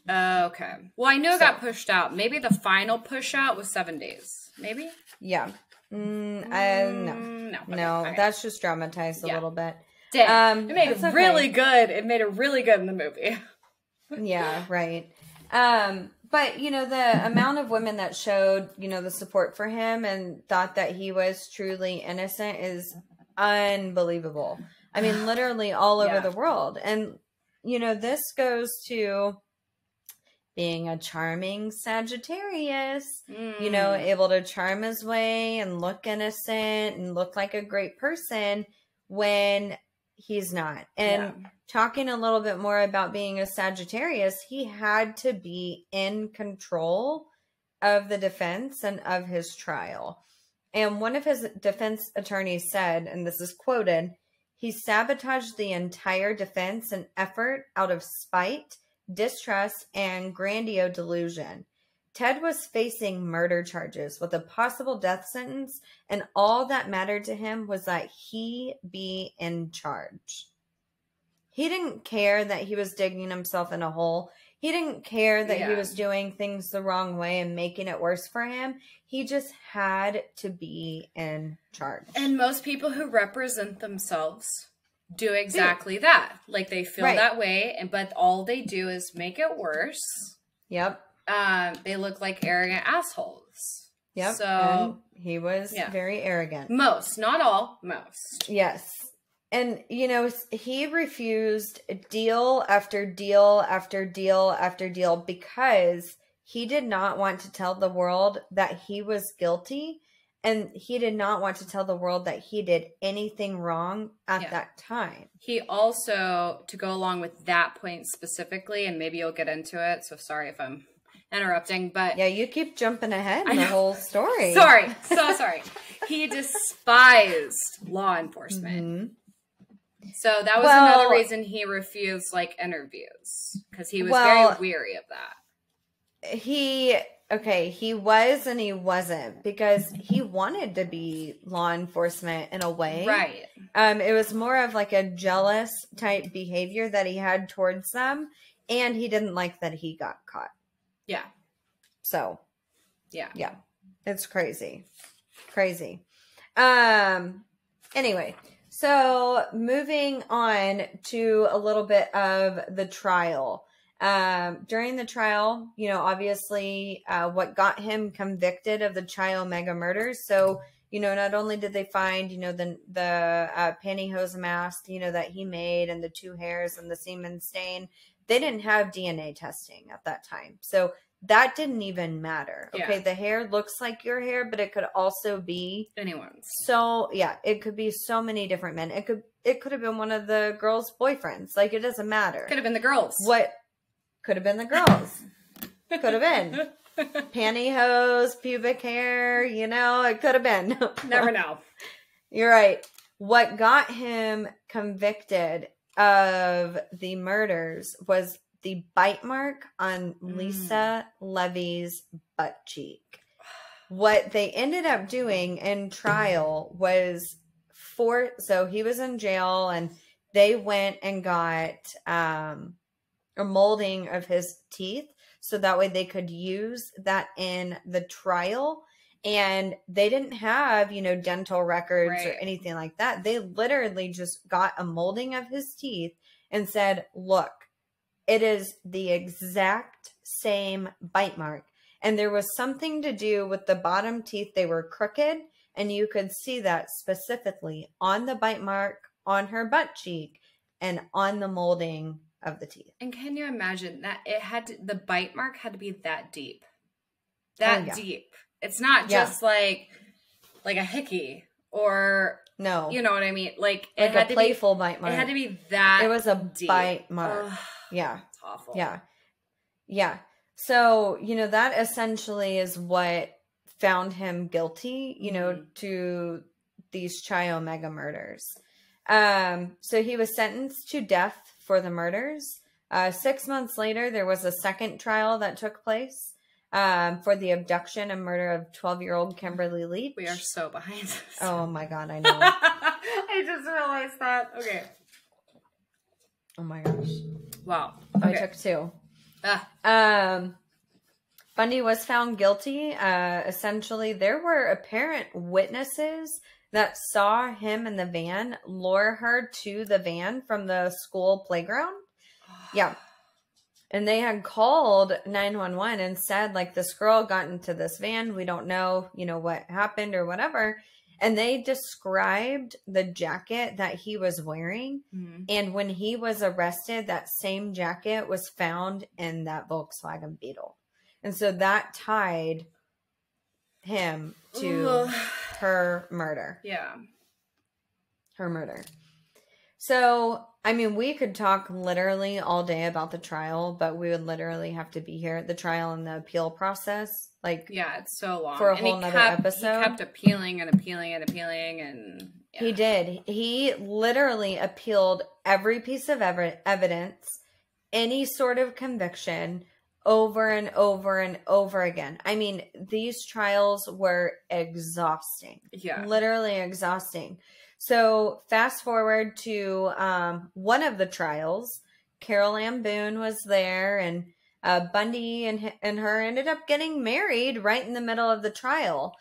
Okay. Well, I know it got pushed out. Maybe the final push out was 7 days. Maybe? Yeah. No, Okay. that's just dramatized a little bit. Dang. It made it really good. It made it really good in the movie. Yeah, right. But, you know, the amount of women that showed, you know, the support for him and thought that he was truly innocent is unbelievable. I mean, literally all over the world. And, you know, this goes to being a charming Sagittarius, you know, able to charm his way and look innocent and look like a great person when he's not. And talking a little bit more about being a Sagittarius, he had to be in control of the defense and of his trial. And one of his defense attorneys said, and this is quoted, he sabotaged the entire defense and effort out of spite, distrust, and grandiose delusion. Ted was facing murder charges with a possible death sentence, and all that mattered to him was that he be in charge. He didn't care that he was digging himself in a hole. He didn't care that he was doing things the wrong way and making it worse for him. He just had to be in charge. And most people who represent themselves do exactly that. Like, they feel that way, but all they do is make it worse. Yep. They look like arrogant assholes. Yep. So and he was very arrogant. Most, not all, most. Yes. And, you know, he refused deal after deal after deal after deal because he did not want to tell the world that he was guilty. And he did not want to tell the world that he did anything wrong at that time. He also, to go along with that point specifically, and maybe you'll get into it, so sorry if I'm interrupting, but... Yeah, you keep jumping ahead in the whole story. Sorry, so sorry. He despised law enforcement. Mm-hmm. So that was another reason he refused, like, interviews, because he was very weary of that. He was and he wasn't, because he wanted to be law enforcement in a way. Right. It was more of like a jealous type behavior that he had towards them, and he didn't like that he got caught. Yeah. So. Yeah. Yeah. It's crazy. Crazy. Anyway, so moving on to a little bit of the trial. During the trial, you know, obviously, what got him convicted of the child mega murders. So, you know, not only did they find, you know, the pantyhose mask, you know, that he made and the 2 hairs and the semen stain, they didn't have DNA testing at that time. So that didn't even matter. Okay. The hair looks like your hair, but it could also be anyone's. So yeah, it could be so many different men. It could have been one of the girls' boyfriends. Like, it doesn't matter. Could have been the girls. What? Could have been the girls. Could have been. Pantyhose, pubic hair, you know, it could have been. Never know. You're right. What got him convicted of the murders was the bite mark on Lisa Levy's butt cheek. What they ended up doing in trial was so he was in jail, and they went and got a molding of his teeth so that way they could use that in the trial. And they didn't have, you know, dental records or anything like that. They literally just got a molding of his teeth and said, look, it is the exact same bite mark. And there was something to do with the bottom teeth. They were crooked And you could see that specifically on the bite mark on her butt cheek and on the molding of the teeth. And can you imagine that the bite mark had to be that deep? That deep. It's not just like a hickey or no. You know what I mean? Like it had a to playful bite mark. It had to be that It was a deep. bite mark. Ugh, yeah. It's awful. Yeah. Yeah. So, that essentially is what found him guilty, to these Chi Omega murders. So he was sentenced to death for the murders. 6 months later, there was a second trial that took place for the abduction and murder of 12-year-old Kimberly Leach. We are so behind this. Oh my God, I know. I just realized that. Okay. Oh my gosh. Wow. Okay. I took 2. Bundy was found guilty. Essentially, there were apparent witnesses that saw him in the van lure her to the van from the school playground. Yeah. And they had called 911 and said, like, this girl got into this van. We don't know, what happened or whatever. And they described the jacket that he was wearing. Mm-hmm. And when he was arrested, that same jacket was found in that Volkswagen Beetle. And so that tied him to her murder. Yeah. Her murder. So, we could talk literally all day about the trial, but we would literally have to be here at the trial and the appeal process. Yeah, it's so long. For a whole nother episode. He kept appealing and appealing and appealing and... Yeah. He did. He literally appealed every piece of evidence, any sort of conviction, over and over and over again. These trials were exhausting. Yeah. Literally exhausting. So fast forward to one of the trials. Carol Ann Boone was there, and Bundy and her ended up getting married right in the middle of the trial.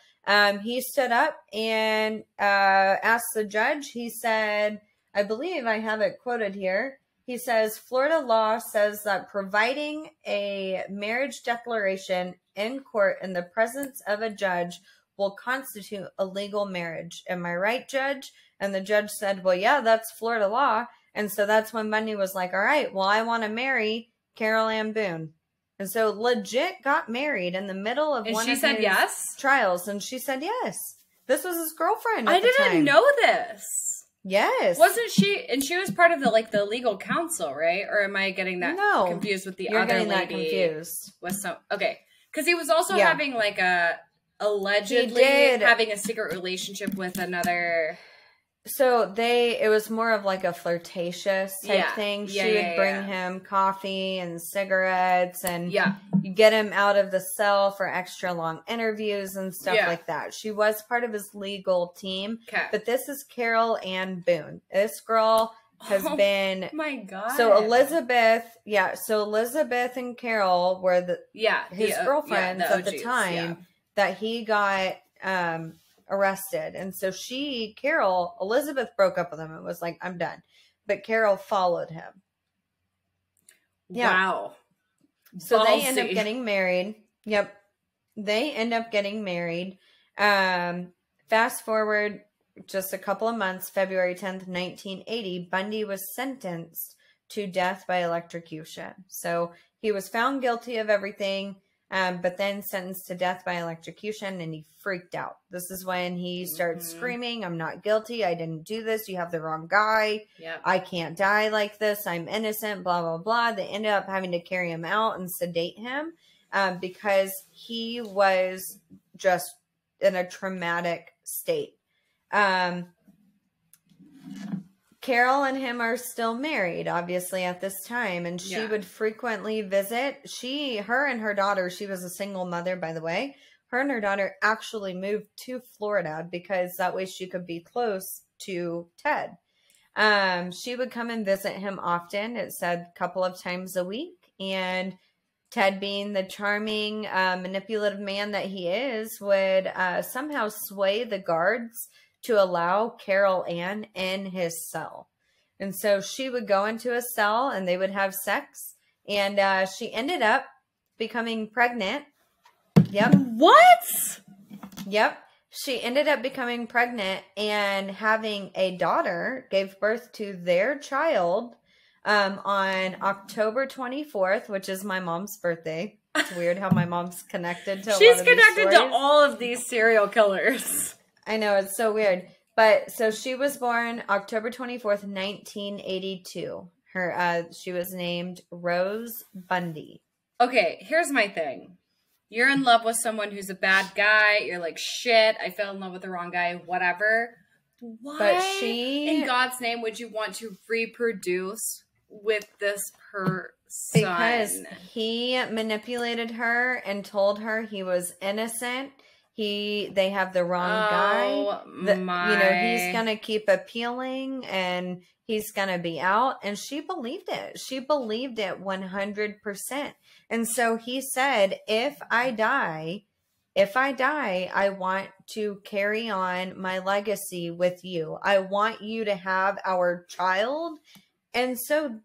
He stood up and asked the judge, he said, I believe I have it quoted here. He says, Florida law says that providing a marriage declaration in court in the presence of a judge will constitute a legal marriage. Am I right, Judge? And the judge said, well, yeah, that's Florida law. And so that's when Bundy was like, all right, well, I want to marry Carol Ann Boone. And so legit got married in the middle of one of his trials. And she said yes. This was his girlfriend at the time. I didn't know this. Yes. Wasn't she? And she was part of the legal counsel, right? Or am I getting that confused with the other lady? You're getting that confused. Okay. Because he was also having allegedly having a secret relationship with another... So it was more of like a flirtatious type thing. She would bring him coffee and cigarettes and you get him out of the cell for extra long interviews and stuff like that. She was part of his legal team. Okay. But this is Carol Ann Boone. This girl has been... my God. So Elizabeth and Carol were his girlfriends at the time that he got... arrested. And so Elizabeth broke up with him and was like, I'm done. But Carol followed him. Yeah. Wow. So they end up getting married. Yep. They end up getting married. Fast forward just a couple of months, February 10th, 1980, Bundy was sentenced to death by electrocution. So he was found guilty of everything. But then sentenced to death by electrocution, and he freaked out. This is when he started screaming, I'm not guilty. I didn't do this. You have the wrong guy. Yep. I can't die like this. I'm innocent, blah, blah, blah. They ended up having to carry him out and sedate him because he was just in a traumatic state. Carol and him are still married, obviously, at this time, and she would frequently visit. Her and her daughter, she was a single mother, by the way. Her and her daughter actually moved to Florida because that way she could be close to Ted. She would come and visit him often. It said a couple of times a week, and Ted, being the charming, manipulative man that he is, would somehow sway the guards to allow Carol Ann in his cell. And so she would go into a cell and they would have sex. And she ended up becoming pregnant. Yep. What? Yep. She ended up becoming pregnant and having a daughter, gave birth to their child on October 24th, which is my mom's birthday. It's weird how my mom's connected to a She's lot of these connected to stories. all of these serial killers. I know, it's so weird. But so she was born October 24th, 1982. She was named Rose Bundy. Okay, here's my thing. You're in love with someone who's a bad guy. You're like, shit, I fell in love with the wrong guy, whatever. Why in God's name would you want to reproduce with this person? Because he manipulated her and told her he was innocent. They have the wrong guy. He's gonna keep appealing and he's gonna be out. And she believed it. She believed it 100%. And so he said, if I die, I want to carry on my legacy with you. I want you to have our child. And so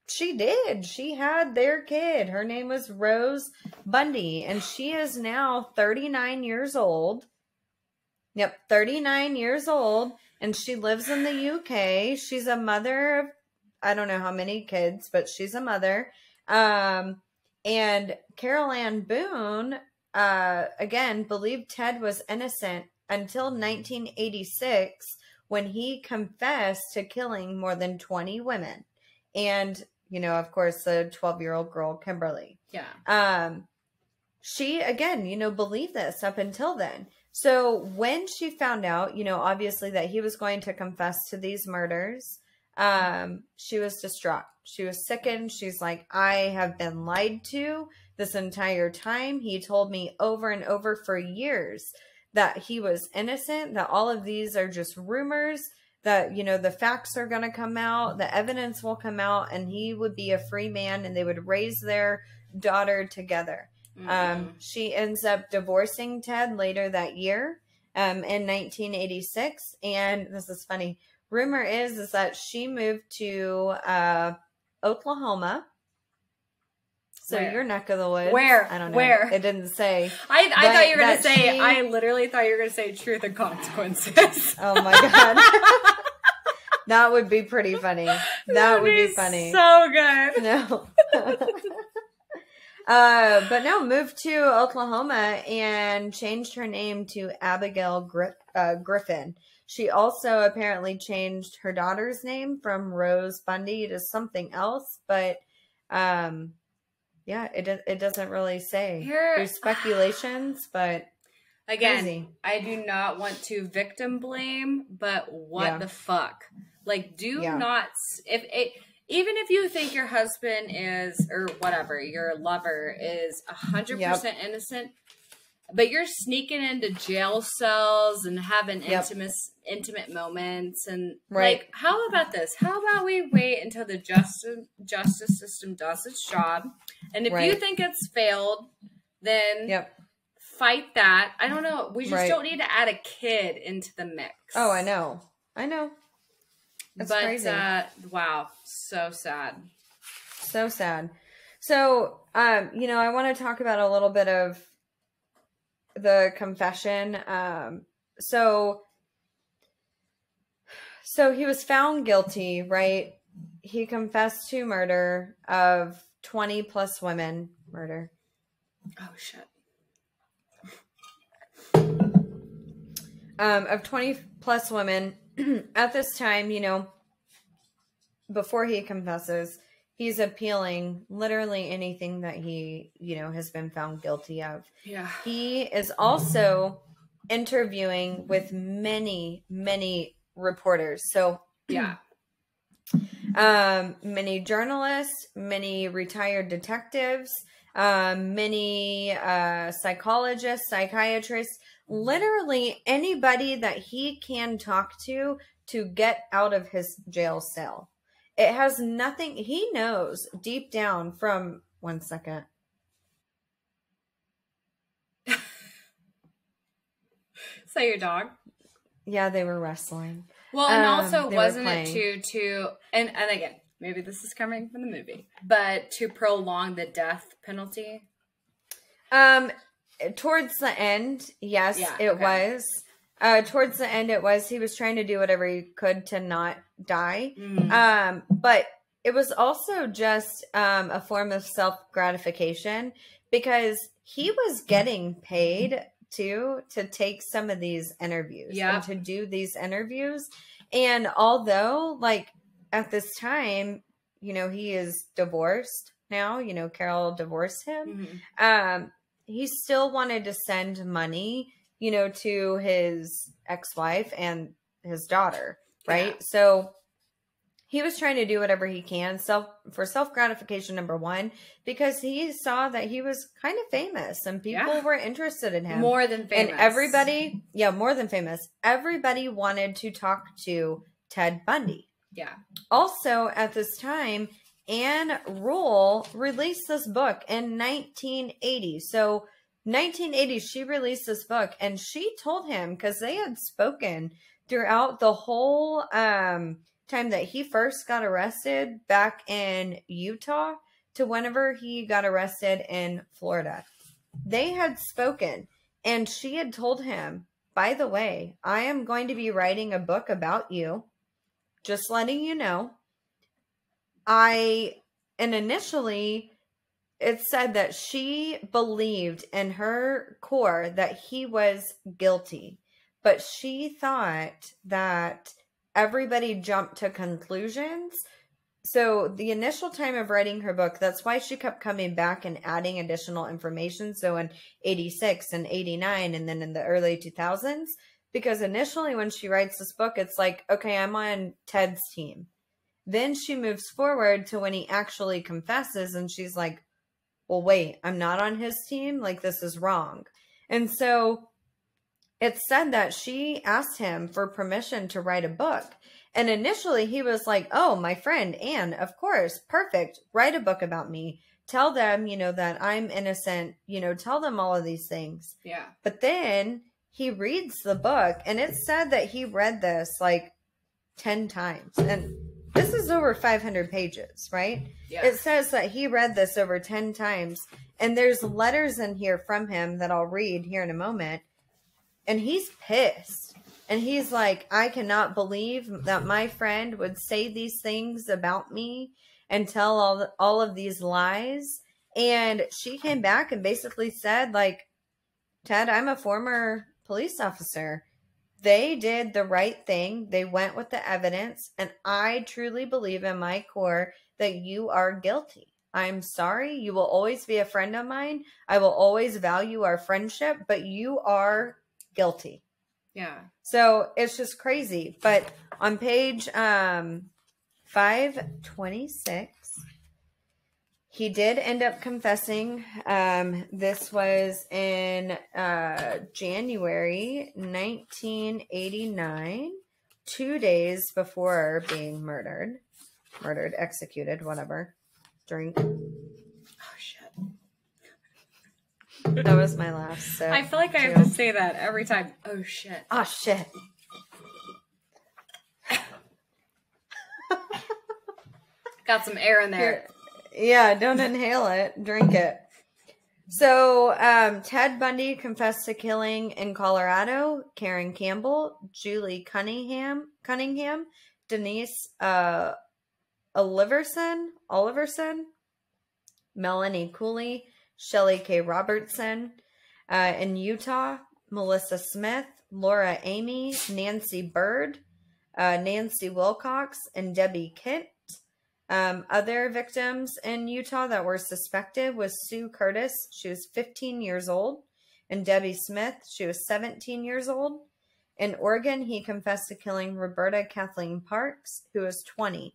she did. She had their kid. Her name was Rose Bundy, and she is now 39 years old. Yep, 39 years old, and she lives in the UK. She's a mother of, I don't know how many kids, but she's a mother. And Carol Ann Boone, again, believed Ted was innocent until 1986 when he confessed to killing more than 20 women. And of course, the 12-year-old girl, Kimberly. Yeah. She, again, believed this up until then. So when she found out, obviously that he was going to confess to these murders, she was distraught. She was sickened. She's like, I have been lied to this entire time. He told me over and over for years that he was innocent, that all of these are just rumors, that, the facts are going to come out, the evidence will come out, and he would be a free man and they would raise their daughter together. She ends up divorcing Ted later that year in 1986. And this is funny. Rumor is that she moved to Oklahoma. So your neck of the woods. Where? I don't know. Where? It didn't say. I thought you were going to say, I literally thought you were going to say truth and consequences. Oh my God. That would be pretty funny. That would be funny. So good. No. But no, moved to Oklahoma and changed her name to Abigail Griffin. She also apparently changed her daughter's name from Rose Bundy to something else, but yeah, it doesn't really say. There's speculations, but again, crazy. I do not want to victim blame, but what the fuck? Like, do not even if you think your husband is, or whatever, your lover is 100% innocent, but you're sneaking into jail cells and having intimate moments, and like, how about this? How about we wait until the justice system does its job, and if you think it's failed, then fight that. I don't know. We just don't need to add a kid into the mix. Oh, I know. That's crazy. Wow, so sad. So sad. So, I want to talk about a little bit of the confession. So he was found guilty, right? He confessed to murder of 20 plus women. Murder. Oh, shit. Of 20 plus women. At this time, before he confesses, he's appealing literally anything that he, has been found guilty of. Yeah. He is also interviewing with many, many reporters. So, many journalists, many retired detectives, many psychologists, psychiatrists, literally anybody that he can talk to get out of his jail cell. It has nothing, he knows deep down from, one second. Is that your dog? Yeah, they were wrestling. Well, and also wasn't it to and again, maybe this is coming from the movie, but to prolong the death penalty? Towards the end, yes, Yeah, it okay. was. Towards the end, it was. He was trying to do whatever he could to not die. But it was also just a form of self-gratification because he was getting paid to take some of these interviews and to do these interviews. And although, like, at this time, you know, he is divorced now, you know, Carol divorced him. He still wanted to send money, you know, to his ex-wife and his daughter, right? Yeah. So he was trying to do whatever he can for self-gratification, number one, because he saw that he was kind of famous and people were interested in him. More than famous. And everybody, more than famous. Everybody wanted to talk to Ted Bundy. Yeah. Also, at this time, Anne Rule released this book in 1980. So 1980, she released this book and she told him, because they had spoken throughout the whole time that he first got arrested back in Utah to whenever he got arrested in Florida. They had spoken and she had told him, by the way, I am going to be writing a book about you. Just letting you know. And initially it said that she believed in her core that he was guilty, but she thought that everybody jumped to conclusions. So the initial time of writing her book, that's why she kept coming back and adding additional information. So in 86 and 89 and then in the early 2000s, because initially when she writes this book, it's like, okay, I'm on Ted's team. Then she moves forward to when he actually confesses and she's like, well, wait, I'm not on his team. Like, this is wrong. And so it said that she asked him for permission to write a book. And initially he was like, oh, my friend, Anne, of course, perfect. Write a book about me. Tell them, you know, that I'm innocent, you know, tell them all of these things. Yeah. But then he reads the book and it said that he read this like 10 times. And this is over 500 pages, right? Yeah. It says that he read this over 10 times. And there's letters in here from him that I'll read here in a moment. And he's pissed. And he's like, I cannot believe that my friend would say these things about me and tell all of these lies. And she came back and basically said, like, Ted, I'm a former police officer. They did the right thing. They went with the evidence. And I truly believe in my core that you are guilty. I'm sorry. You will always be a friend of mine. I will always value our friendship, but you are guilty. Yeah. So it's just crazy. But on page 526, he did end up confessing. This was in January 1989, 2 days before being executed, whatever. Drink. Oh, shit. That was my last sip. I feel like I have to say that every time. Oh, shit. Oh, shit. Got some air in there. Yeah, don't inhale it. Drink it. So, Ted Bundy confessed to killing in Colorado Karen Campbell, Julie Cunningham, Denise Oliverson, Melanie Cooley, Shelley K. Robertson. In Utah, Melissa Smith, Laura Amy, Nancy Bird, Nancy Wilcox, and Debbie Kent. Other victims in Utah that were suspected was Sue Curtis. She was 15 years old. And Debbie Smith, she was 17 years old. In Oregon, he confessed to killing Roberta Kathleen Parks, who was 20.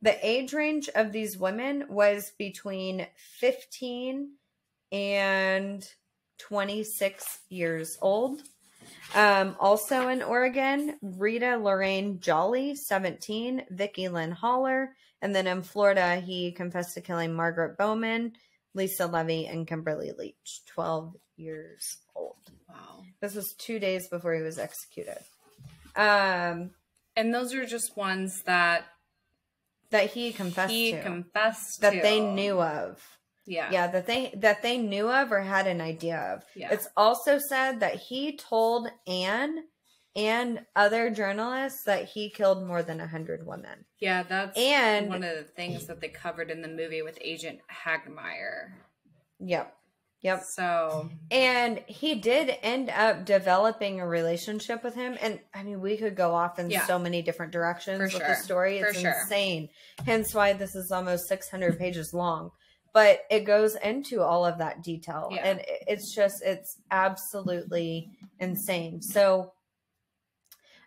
The age range of these women was between 15 and 26 years old. Also in Oregon, Rita Lorraine Jolly, 17, Vicki Lynn Haller, and then in Florida, he confessed to killing Margaret Bowman, Lisa Levy, and Kimberly Leach, 12 years old. Wow. This was 2 days before he was executed. And those are just ones that he confessed to. That they knew of. Yeah, that they knew of or had an idea of. Yeah. It's also said that he told Anne and other journalists that he killed more than 100 women. Yeah, that's one of the things that they covered in the movie with Agent Hagmeyer. Yep. So, and he did end up developing a relationship with him. And I mean, we could go off in so many different directions with the story. It's insane. Hence why this is almost 600 pages long. But it goes into all of that detail. Yeah. And it's absolutely insane. So,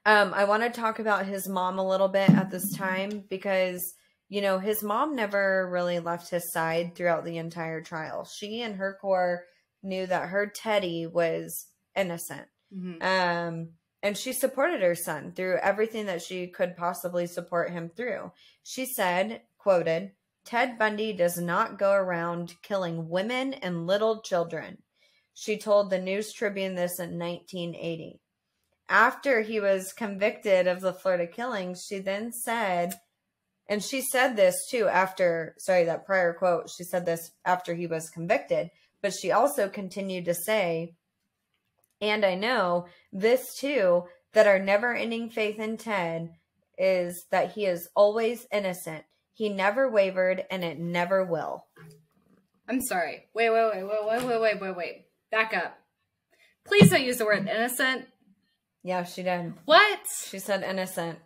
I want to talk about his mom a little bit at this time because, you know, his mom never really left his side throughout the entire trial. She and her core knew that her Teddy was innocent. Mm-hmm. And she supported her son through everything that she could possibly support him through. She said, quoted, "Ted Bundy does not go around killing women and little children." She told the News Tribune this in 1980. After he was convicted of the Florida killings, she then said, and she said this too that prior quote, she said this after he was convicted, but she also continued to say, "And I know this too, that our never-ending faith in Ted is that he is always innocent. He never wavered and it never will." I'm sorry. Wait. Back up. Please don't use the word innocent. Yeah, she did. What? She said innocent.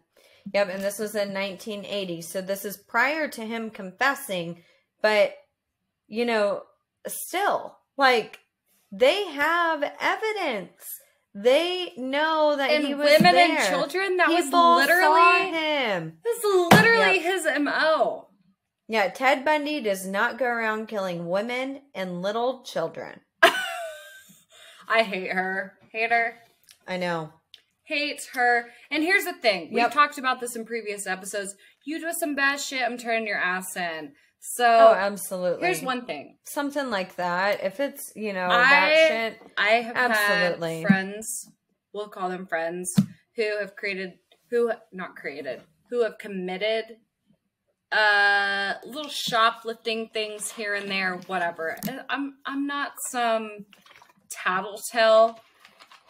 Yep, and this was in 1980. So this is prior to him confessing, but, you know, still, like, they have evidence. They know that he was women there. And children, that People was literally saw him. This is literally his MO. Yeah, Ted Bundy does not go around killing women and little children. I hate her. Hate her. I know. Hate her. And here's the thing. We've talked about this in previous episodes. You do some bad shit, I'm turning your ass in. So, absolutely. Here's one thing. Something like that. If it's, you know, that shit. I have had friends, we'll call them friends, who have committed little shoplifting things here and there, whatever. I'm not some tattletale.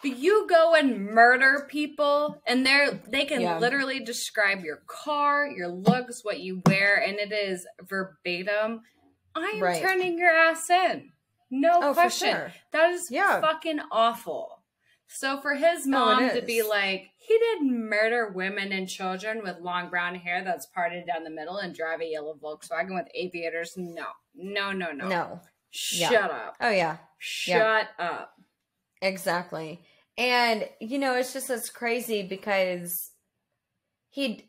But you go and murder people, and they can literally describe your car, your looks, what you wear, and it is verbatim. I am turning your ass in. No question. For sure. That is fucking awful. So for his mom to be like, he didn't murder women and children with long brown hair that's parted down the middle and drive a yellow Volkswagen with aviators. No. Shut up. Oh, yeah. Shut up. Exactly. And, you know, it's crazy because he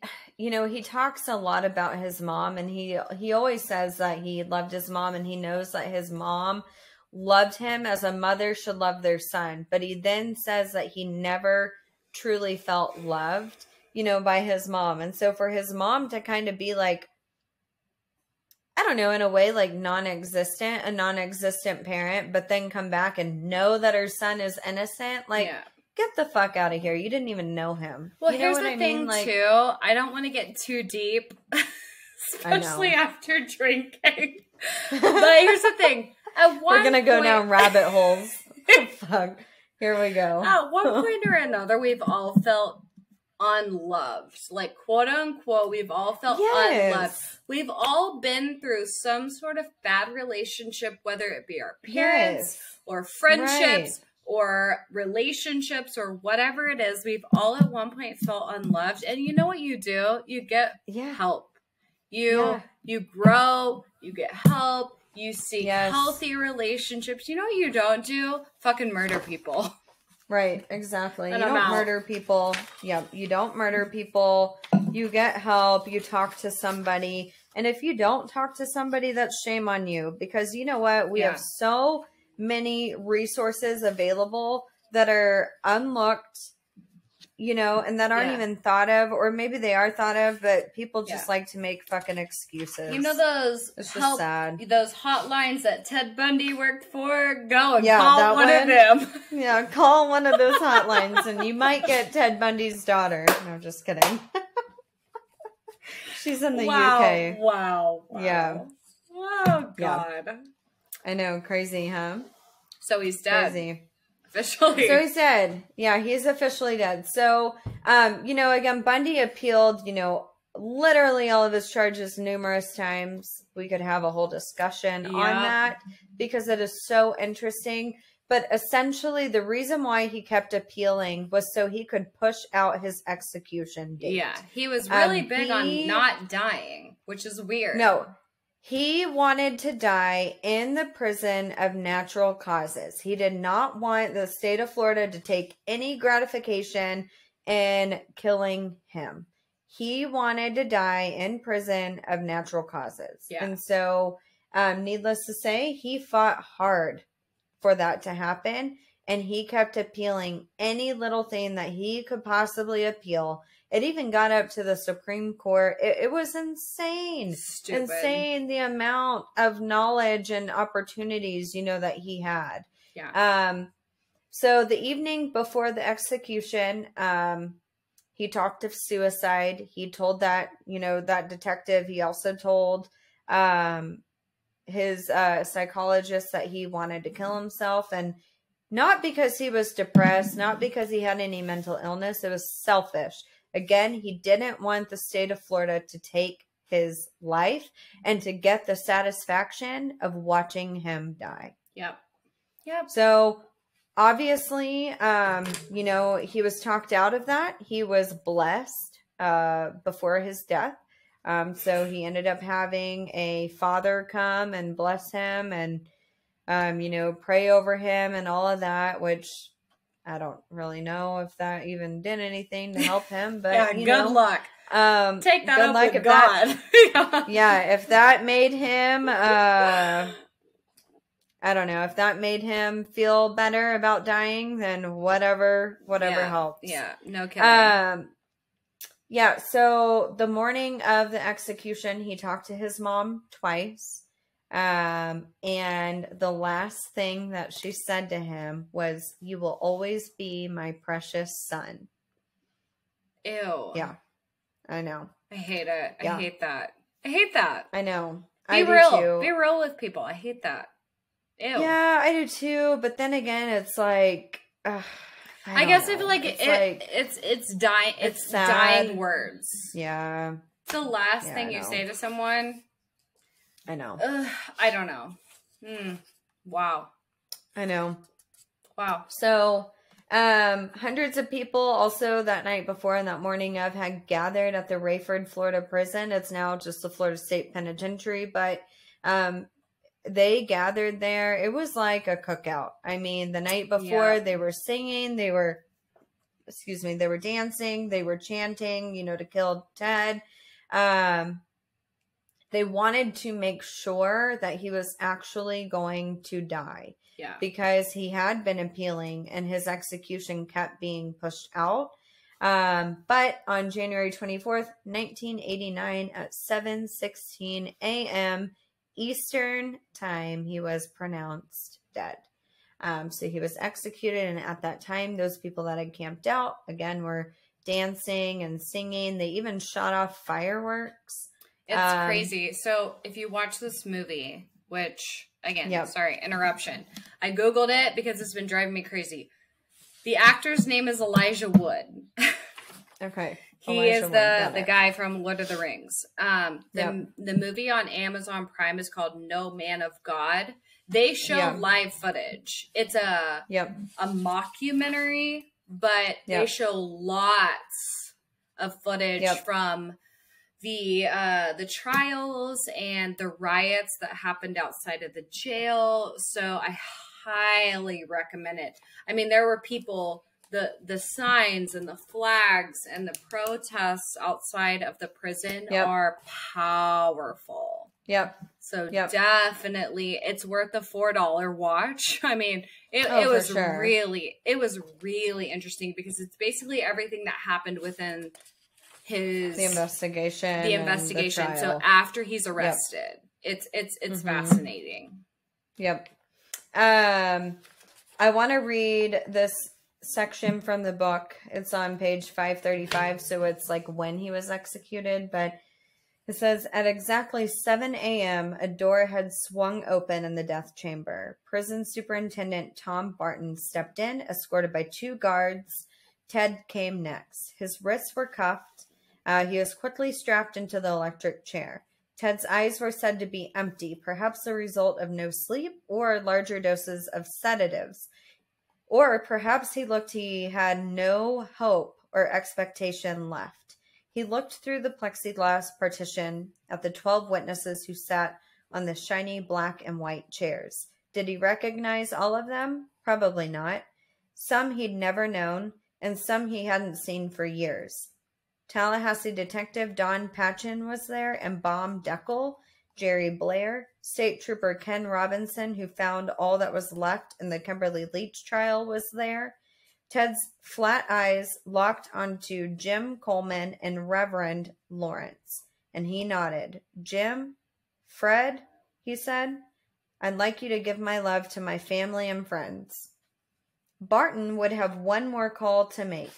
talks a lot about his mom, and he always says that he loved his mom, and he knows that his mom loved him as a mother should love their son. But he then says that he never truly felt loved, you know, by his mom. And so for his mom to kind of be like, I don't know, in a way, like a non-existent parent, but then come back and know that her son is innocent. Like, get the fuck out of here. You didn't even know him. Well, you here's the thing, like, too. I don't want to get too deep, especially after drinking. But here's the thing. We're going to go down rabbit holes. Fuck. Here we go. At one point or another, we've all felt unloved, like, quote unquote, we've all felt unloved. We've all been through some sort of bad relationship, whether it be our parents or friendships or relationships or whatever it is. We've all at one point felt unloved. And you know what you do? You get help. You grow, you get help, you seek healthy relationships. You know what you don't do? Fucking murder people. Right, exactly. You don't murder people. Yeah, you don't murder people. You get help. You talk to somebody. And if you don't talk to somebody, that's shame on you. Because you know what? We have so many resources available that are unlooked, you know, and that aren't even thought of. Or maybe they are thought of, but people just like to make fucking excuses. You know those it's just sad. Those hotlines that Ted Bundy worked for? Go and call one of them. Yeah, call one of those hotlines and you might get Ted Bundy's daughter. No, just kidding. She's in the UK. Wow. Yeah. Oh, God. I know. Crazy, huh? So he's dead. Crazy. Officially. So he's dead. Yeah, he's officially dead. So, again, Bundy appealed, literally all of his charges numerous times. We could have a whole discussion on that because it is so interesting. But essentially, the reason why he kept appealing was so he could push out his execution date. Yeah, he was really big on not dying, which is weird. No, he wanted to die in the prison of natural causes. He did not want the state of Florida to take any gratification in killing him. He wanted to die in prison of natural causes. Yeah. And so, needless to say, he fought hard for that to happen. And he kept appealing any little thing that he could possibly appeal. It even got up to the Supreme Court. It was insane. Stupid. Insane the amount of knowledge and opportunities, that he had. Yeah. So the evening before the execution, he talked of suicide. He told that, that detective. He also told his psychologist that he wanted to kill himself. And not because he was depressed, not because he had any mental illness. It was selfish. Again, he didn't want the state of Florida to take his life and to get the satisfaction of watching him die. Yep. So obviously, he was talked out of that. He was blessed before his death. So he ended up having a father come and bless him and, pray over him and all of that, which I don't really know if that even did anything to help him, but yeah, good luck. Take that up with God. If that made him, I don't know, if that made him feel better about dying, then whatever helps. Yeah, no kidding. So the morning of the execution, he talked to his mom twice. And the last thing that she said to him was, "You will always be my precious son." Ew. Yeah, I know. I hate it. I hate that. I hate that. I know. Be real. Be real with people. I hate that. Ew. Yeah, I do too. But then again, it's like, I guess I feel like it's dying. It's dying words. Yeah. It's the last thing you say to someone. I know. I don't know. Wow. I know. Wow. So, hundreds of people also that night before and that morning of had gathered at the Rayford, Florida prison. It's now just the Florida State Penitentiary, but they gathered there. It was like a cookout. I mean, the night before they were singing, they were dancing, they were chanting, to kill Ted. They wanted to make sure that he was actually going to die. Yeah. Because he had been appealing and his execution kept being pushed out. But on January 24th, 1989 at 7:16 a.m. Eastern time, he was pronounced dead. So he was executed. And at that time, those people that had camped out, again, were dancing and singing. They even shot off fireworks. It's crazy. So if you watch this movie, which, again, sorry, interruption. I Googled it because it's been driving me crazy. The actor's name is Elijah Wood. Okay. He is the guy from Lord of the Rings. The movie on Amazon Prime is called No Man of God. They show live footage. It's a mockumentary, but they show lots of footage from the trials and the riots that happened outside of the jail. So I highly recommend it. I mean, there were people, the signs and the flags and the protests outside of the prison are powerful. So definitely it's worth the $4 watch. I mean, it was really interesting because it's basically everything that happened within the investigation. So after he's arrested, it's fascinating. I want to read this section from the book. It's on page 535. So it's like when he was executed, but It says, at exactly 7 a.m., a door had swung open in the death chamber. Prison Superintendent Tom Barton stepped in, escorted by 2 guards. Ted came next. His wrists were cuffed. He was quickly strapped into the electric chair. Ted's eyes were said to be empty, perhaps the result of no sleep or larger doses of sedatives. Or perhaps he had no hope or expectation left. He looked through the plexiglass partition at the 12 witnesses who sat on the shiny black and white chairs. Did he recognize all of them? Probably not. Some he'd never known, and some he hadn't seen for years. Tallahassee Detective Don Patchen was there, and Baum Deckel, Jerry Blair, State Trooper Ken Robinson, who found all that was left in the Kimberly Leach trial, was there. Ted's flat eyes locked onto Jim Coleman and Reverend Lawrence, and he nodded. Jim? Fred? He said. I'd like you to give my love to my family and friends. Barton would have one more call to make.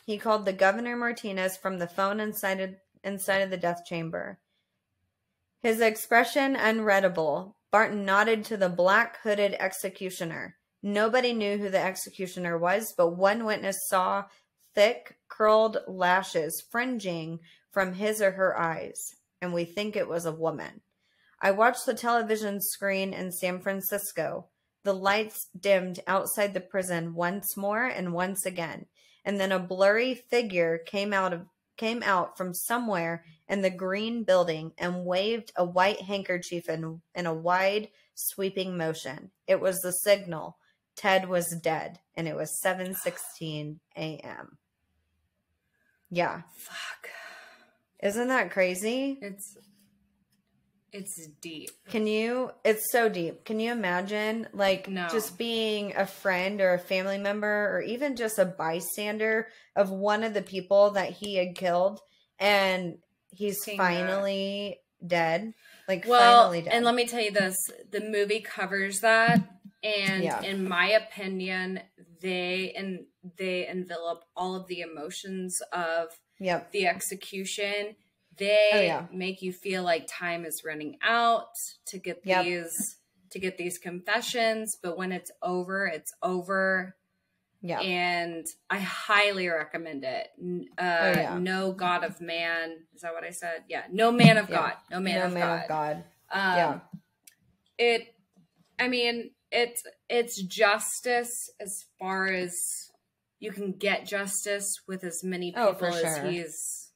He called the Governor Martinez from the phone inside of the death chamber. His expression unreadable. Barton nodded to the black-hooded executioner. Nobody knew who the executioner was, but one witness saw thick, curled lashes fringing from his or her eyes, and we think it was a woman. I watched the television screen in San Francisco. The lights dimmed outside the prison once more and once again, and then a blurry figure came out from somewhere in the green building and waved a white handkerchief in a wide, sweeping motion. It was the signal. Ted was dead, and it was 7:16 a.m. Yeah. Fuck. Isn't that crazy? It's deep. It's so deep. Can you imagine, just being a friend or a family member or even just a bystander of one of the people that he had killed, and he's finally dead? Finally dead. And let me tell you this, the movie covers that, and in my opinion, they envelop all of the emotions of the execution. They make you feel like time is running out to get these confessions, but when it's over, it's over. Yeah. And I highly recommend it. No God of Man. Is that what I said? Yeah. No Man of God. No Man of God. It's justice as far as you can get justice with as many people as he's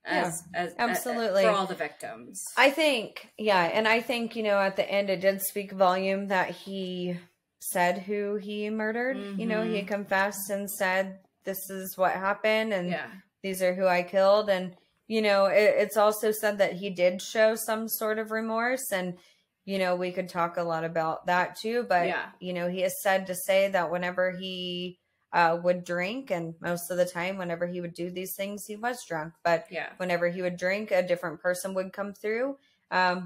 absolutely for all the victims. I think, and I think, at the end it did speak volume that he said who he murdered. Mm-hmm. He confessed and said, this is what happened, and these are who I killed. And, it's also said that he did show some sort of remorse, and, we could talk a lot about that too. But, he is said to say that whenever he would drink, and most of the time whenever he would do these things, he was drunk. But whenever he would drink, a different person would come through,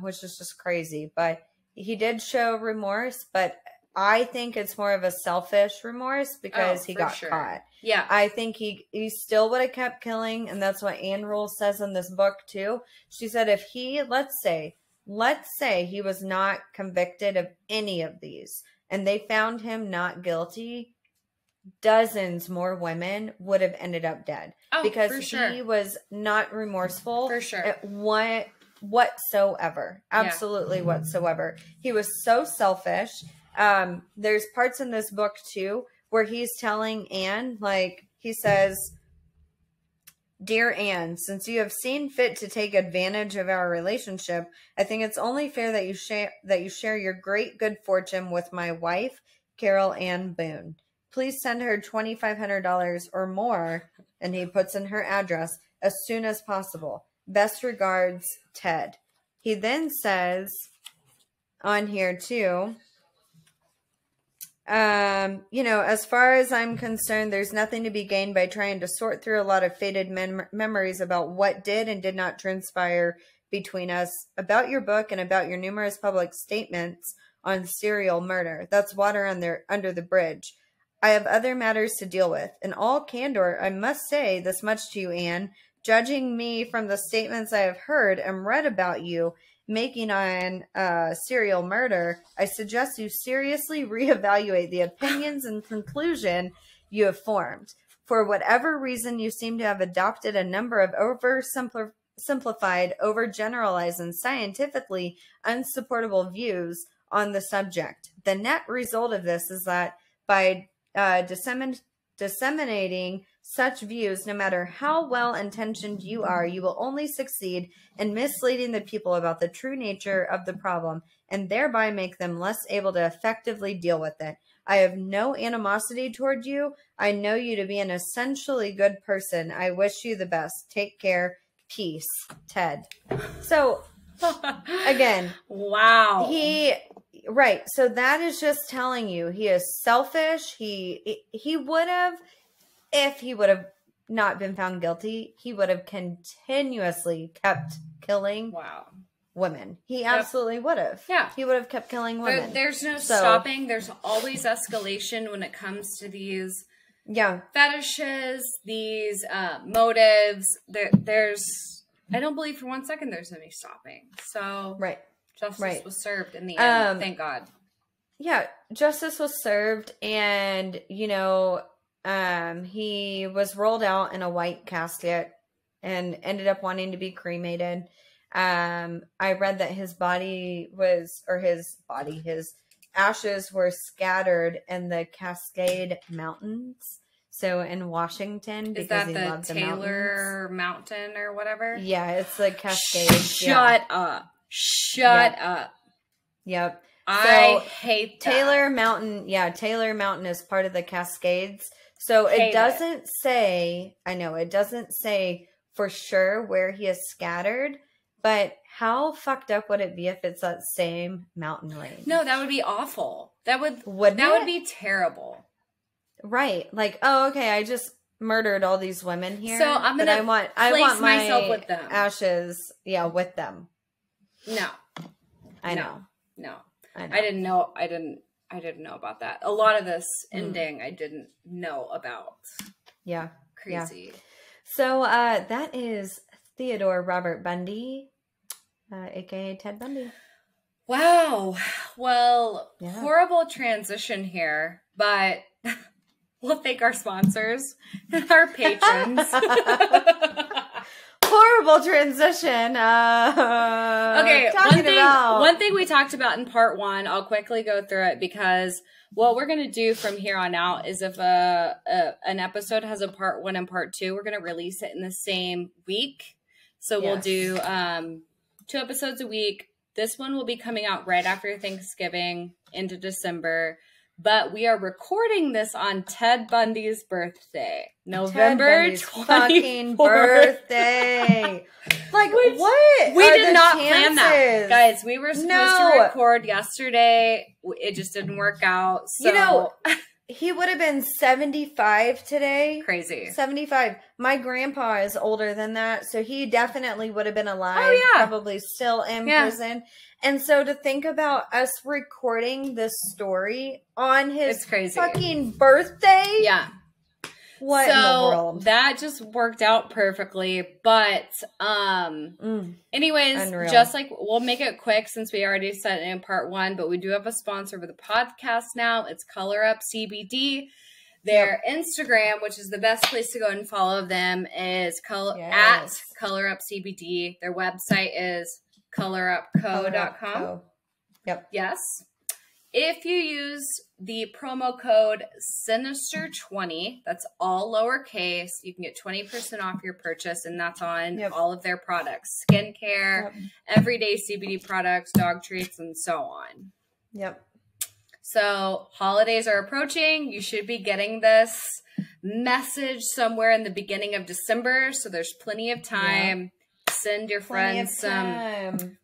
which is just crazy. But he did show remorse, but I think it's more of a selfish remorse because he got caught. Yeah. I think he still would have kept killing, and that's what Anne Rule says in this book too. She said if he, let's say he was not convicted of any of these, and they found him not guilty, dozens more women would have ended up dead because he was not remorseful whatsoever. Absolutely whatsoever. He was so selfish. There's parts in this book too where he's telling Anne, he says, Dear Anne, since you have seen fit to take advantage of our relationship, I think it's only fair that you share your great good fortune with my wife, Carol Ann Boone. Please send her $2,500 or more, and he puts in her address, as soon as possible. Best regards, Ted. He then says on here too, as far as I'm concerned, there's nothing to be gained by trying to sort through a lot of faded memories about what did and did not transpire between us, about your book and about your numerous public statements on serial murder. That's water under the bridge. I have other matters to deal with. In all candor, I must say this much to you, Anne. judging me from the statements I have heard and read about you making on serial murder, I suggest you seriously reevaluate the opinions and conclusion you have formed. For whatever reason, you seem to have adopted a number of oversimplified, overgeneralized, and scientifically unsupportable views on the subject. The net result of this is that by disseminating such views, no matter how well-intentioned you are, you will only succeed in misleading the people about the true nature of the problem and thereby make them less able to effectively deal with it. I have no animosity toward you. I know you to be an essentially good person. I wish you the best. Take care. Peace. Ted. So, again. Wow. Right. So that is just telling you he is selfish. He would have, if he would have not been found guilty, he would have continuously kept killing women. He absolutely would have. Yeah. He would have kept killing women. There's no stopping. There's always escalation when it comes to these fetishes, these motives. I don't believe for 1 second there's any stopping. So justice was served in the end. Thank God. Yeah, justice was served, and he was rolled out in a white casket and ended up wanting to be cremated. I read that his ashes were scattered in the Cascade Mountains. So in Washington, because he loved the mountains. Is that the Taylor Mountain or whatever? Yeah, it's the Cascades. Shut up. Shut up. Yep. I hate that. Taylor Mountain is part of the Cascades. So it doesn't say for sure where he is scattered, but how fucked up would it be if it's that same mountain range? No, that would be awful. That would be terrible. Right. Like, oh, okay, I just murdered all these women here. So I'm gonna I want myself with them. Ashes, with them. No. I know. No. I didn't know about that. A lot of this ending I didn't know about. Yeah. Crazy. Yeah. So that is Theodore Robert Bundy, aka Ted Bundy. Wow. Well, horrible transition here, but we'll thank our sponsors and our patrons. Horrible transition. Okay, one thing we talked about in part 1, I'll quickly go through it because what we're going to do from here on out is if an episode has a part 1 and part 2, we're going to release it in the same week. So we'll do 2 episodes a week. This one will be coming out right after Thanksgiving into December. But we are recording this on Ted Bundy's birthday. November 24th. Fucking birthday. Like, what? We did not plan that. Guys, we were supposed to record yesterday. It just didn't work out. So. He would have been 75 today. Crazy. 75. My grandpa is older than that, so he definitely would have been alive. Oh, yeah. Probably still in prison. And so to think about us recording this story on his fucking birthday. Yeah. What in the world? That just worked out perfectly. But anyways, Unreal. Just like we'll make it quick since we already said it in part 1, but we do have a sponsor for the podcast now. It's Color Up CBD. Their Instagram, which is the best place to go and follow them, is at Color Up CBD. Their website is colorupco.com. Yep. Yes. If you use the promo code Sinister20, that's all lowercase, you can get 20% off your purchase, and that's on all of their products. Skincare, everyday CBD products, dog treats, and so on. Yep. So holidays are approaching. You should be getting this message somewhere in the beginning of December, so there's plenty of time. Send your friends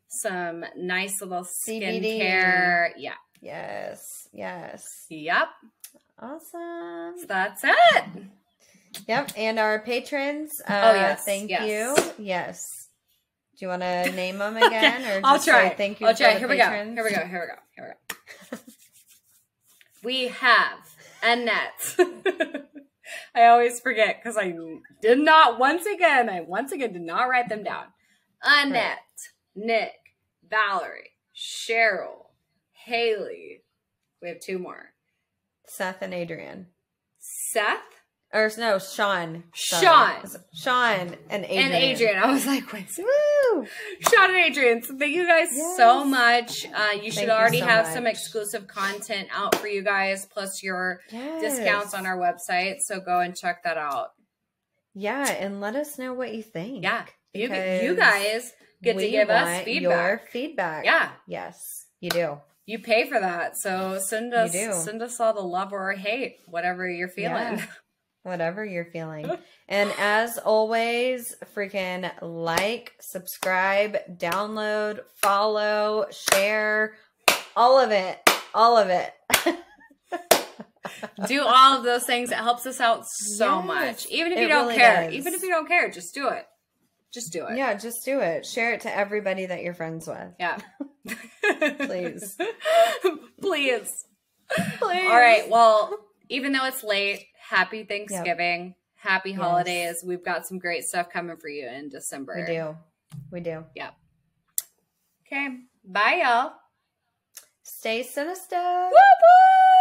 some nice little skincare. Yeah. Yes. Yep. Awesome. So that's it. Yep. And our patrons. Thank you. Yes. Do you want to name them again? Or I'll try. Thank you. I'll try. Here we go. We have Annette, I always forget because I did not, once again did not write them down. Annette, Nick, Valerie, Cheryl, Haley. We have 2 more. Seth and Adrian. Seth? Or no, Sean. Sean And Adrian. And Adrian. I was like, wait. Woo! Sean and Adrian. So thank you guys so much. You should already have some exclusive content out for you guys, plus your discounts on our website. So go and check that out. Yeah, and let us know what you think. Yeah. You guys get to give us feedback. Your feedback. Yeah. Yes, you do. You pay for that. So send us all the love or hate, whatever you're feeling. Yeah. Whatever you're feeling. And as always, freaking like, subscribe, download, follow, share, all of it. All of it. Do all of those things. It helps us out so much. Even if you don't care. Does. Even if you don't care, just do it. Just do it. Yeah, just do it. Share it to everybody that you're friends with. Yeah. Please. Please. All right. Well, even though it's late, happy Thanksgiving. Yep. Happy holidays. Yes. We've got some great stuff coming for you in December. We do. Yep. Okay. Bye, y'all. Stay sinister. Woo-woo!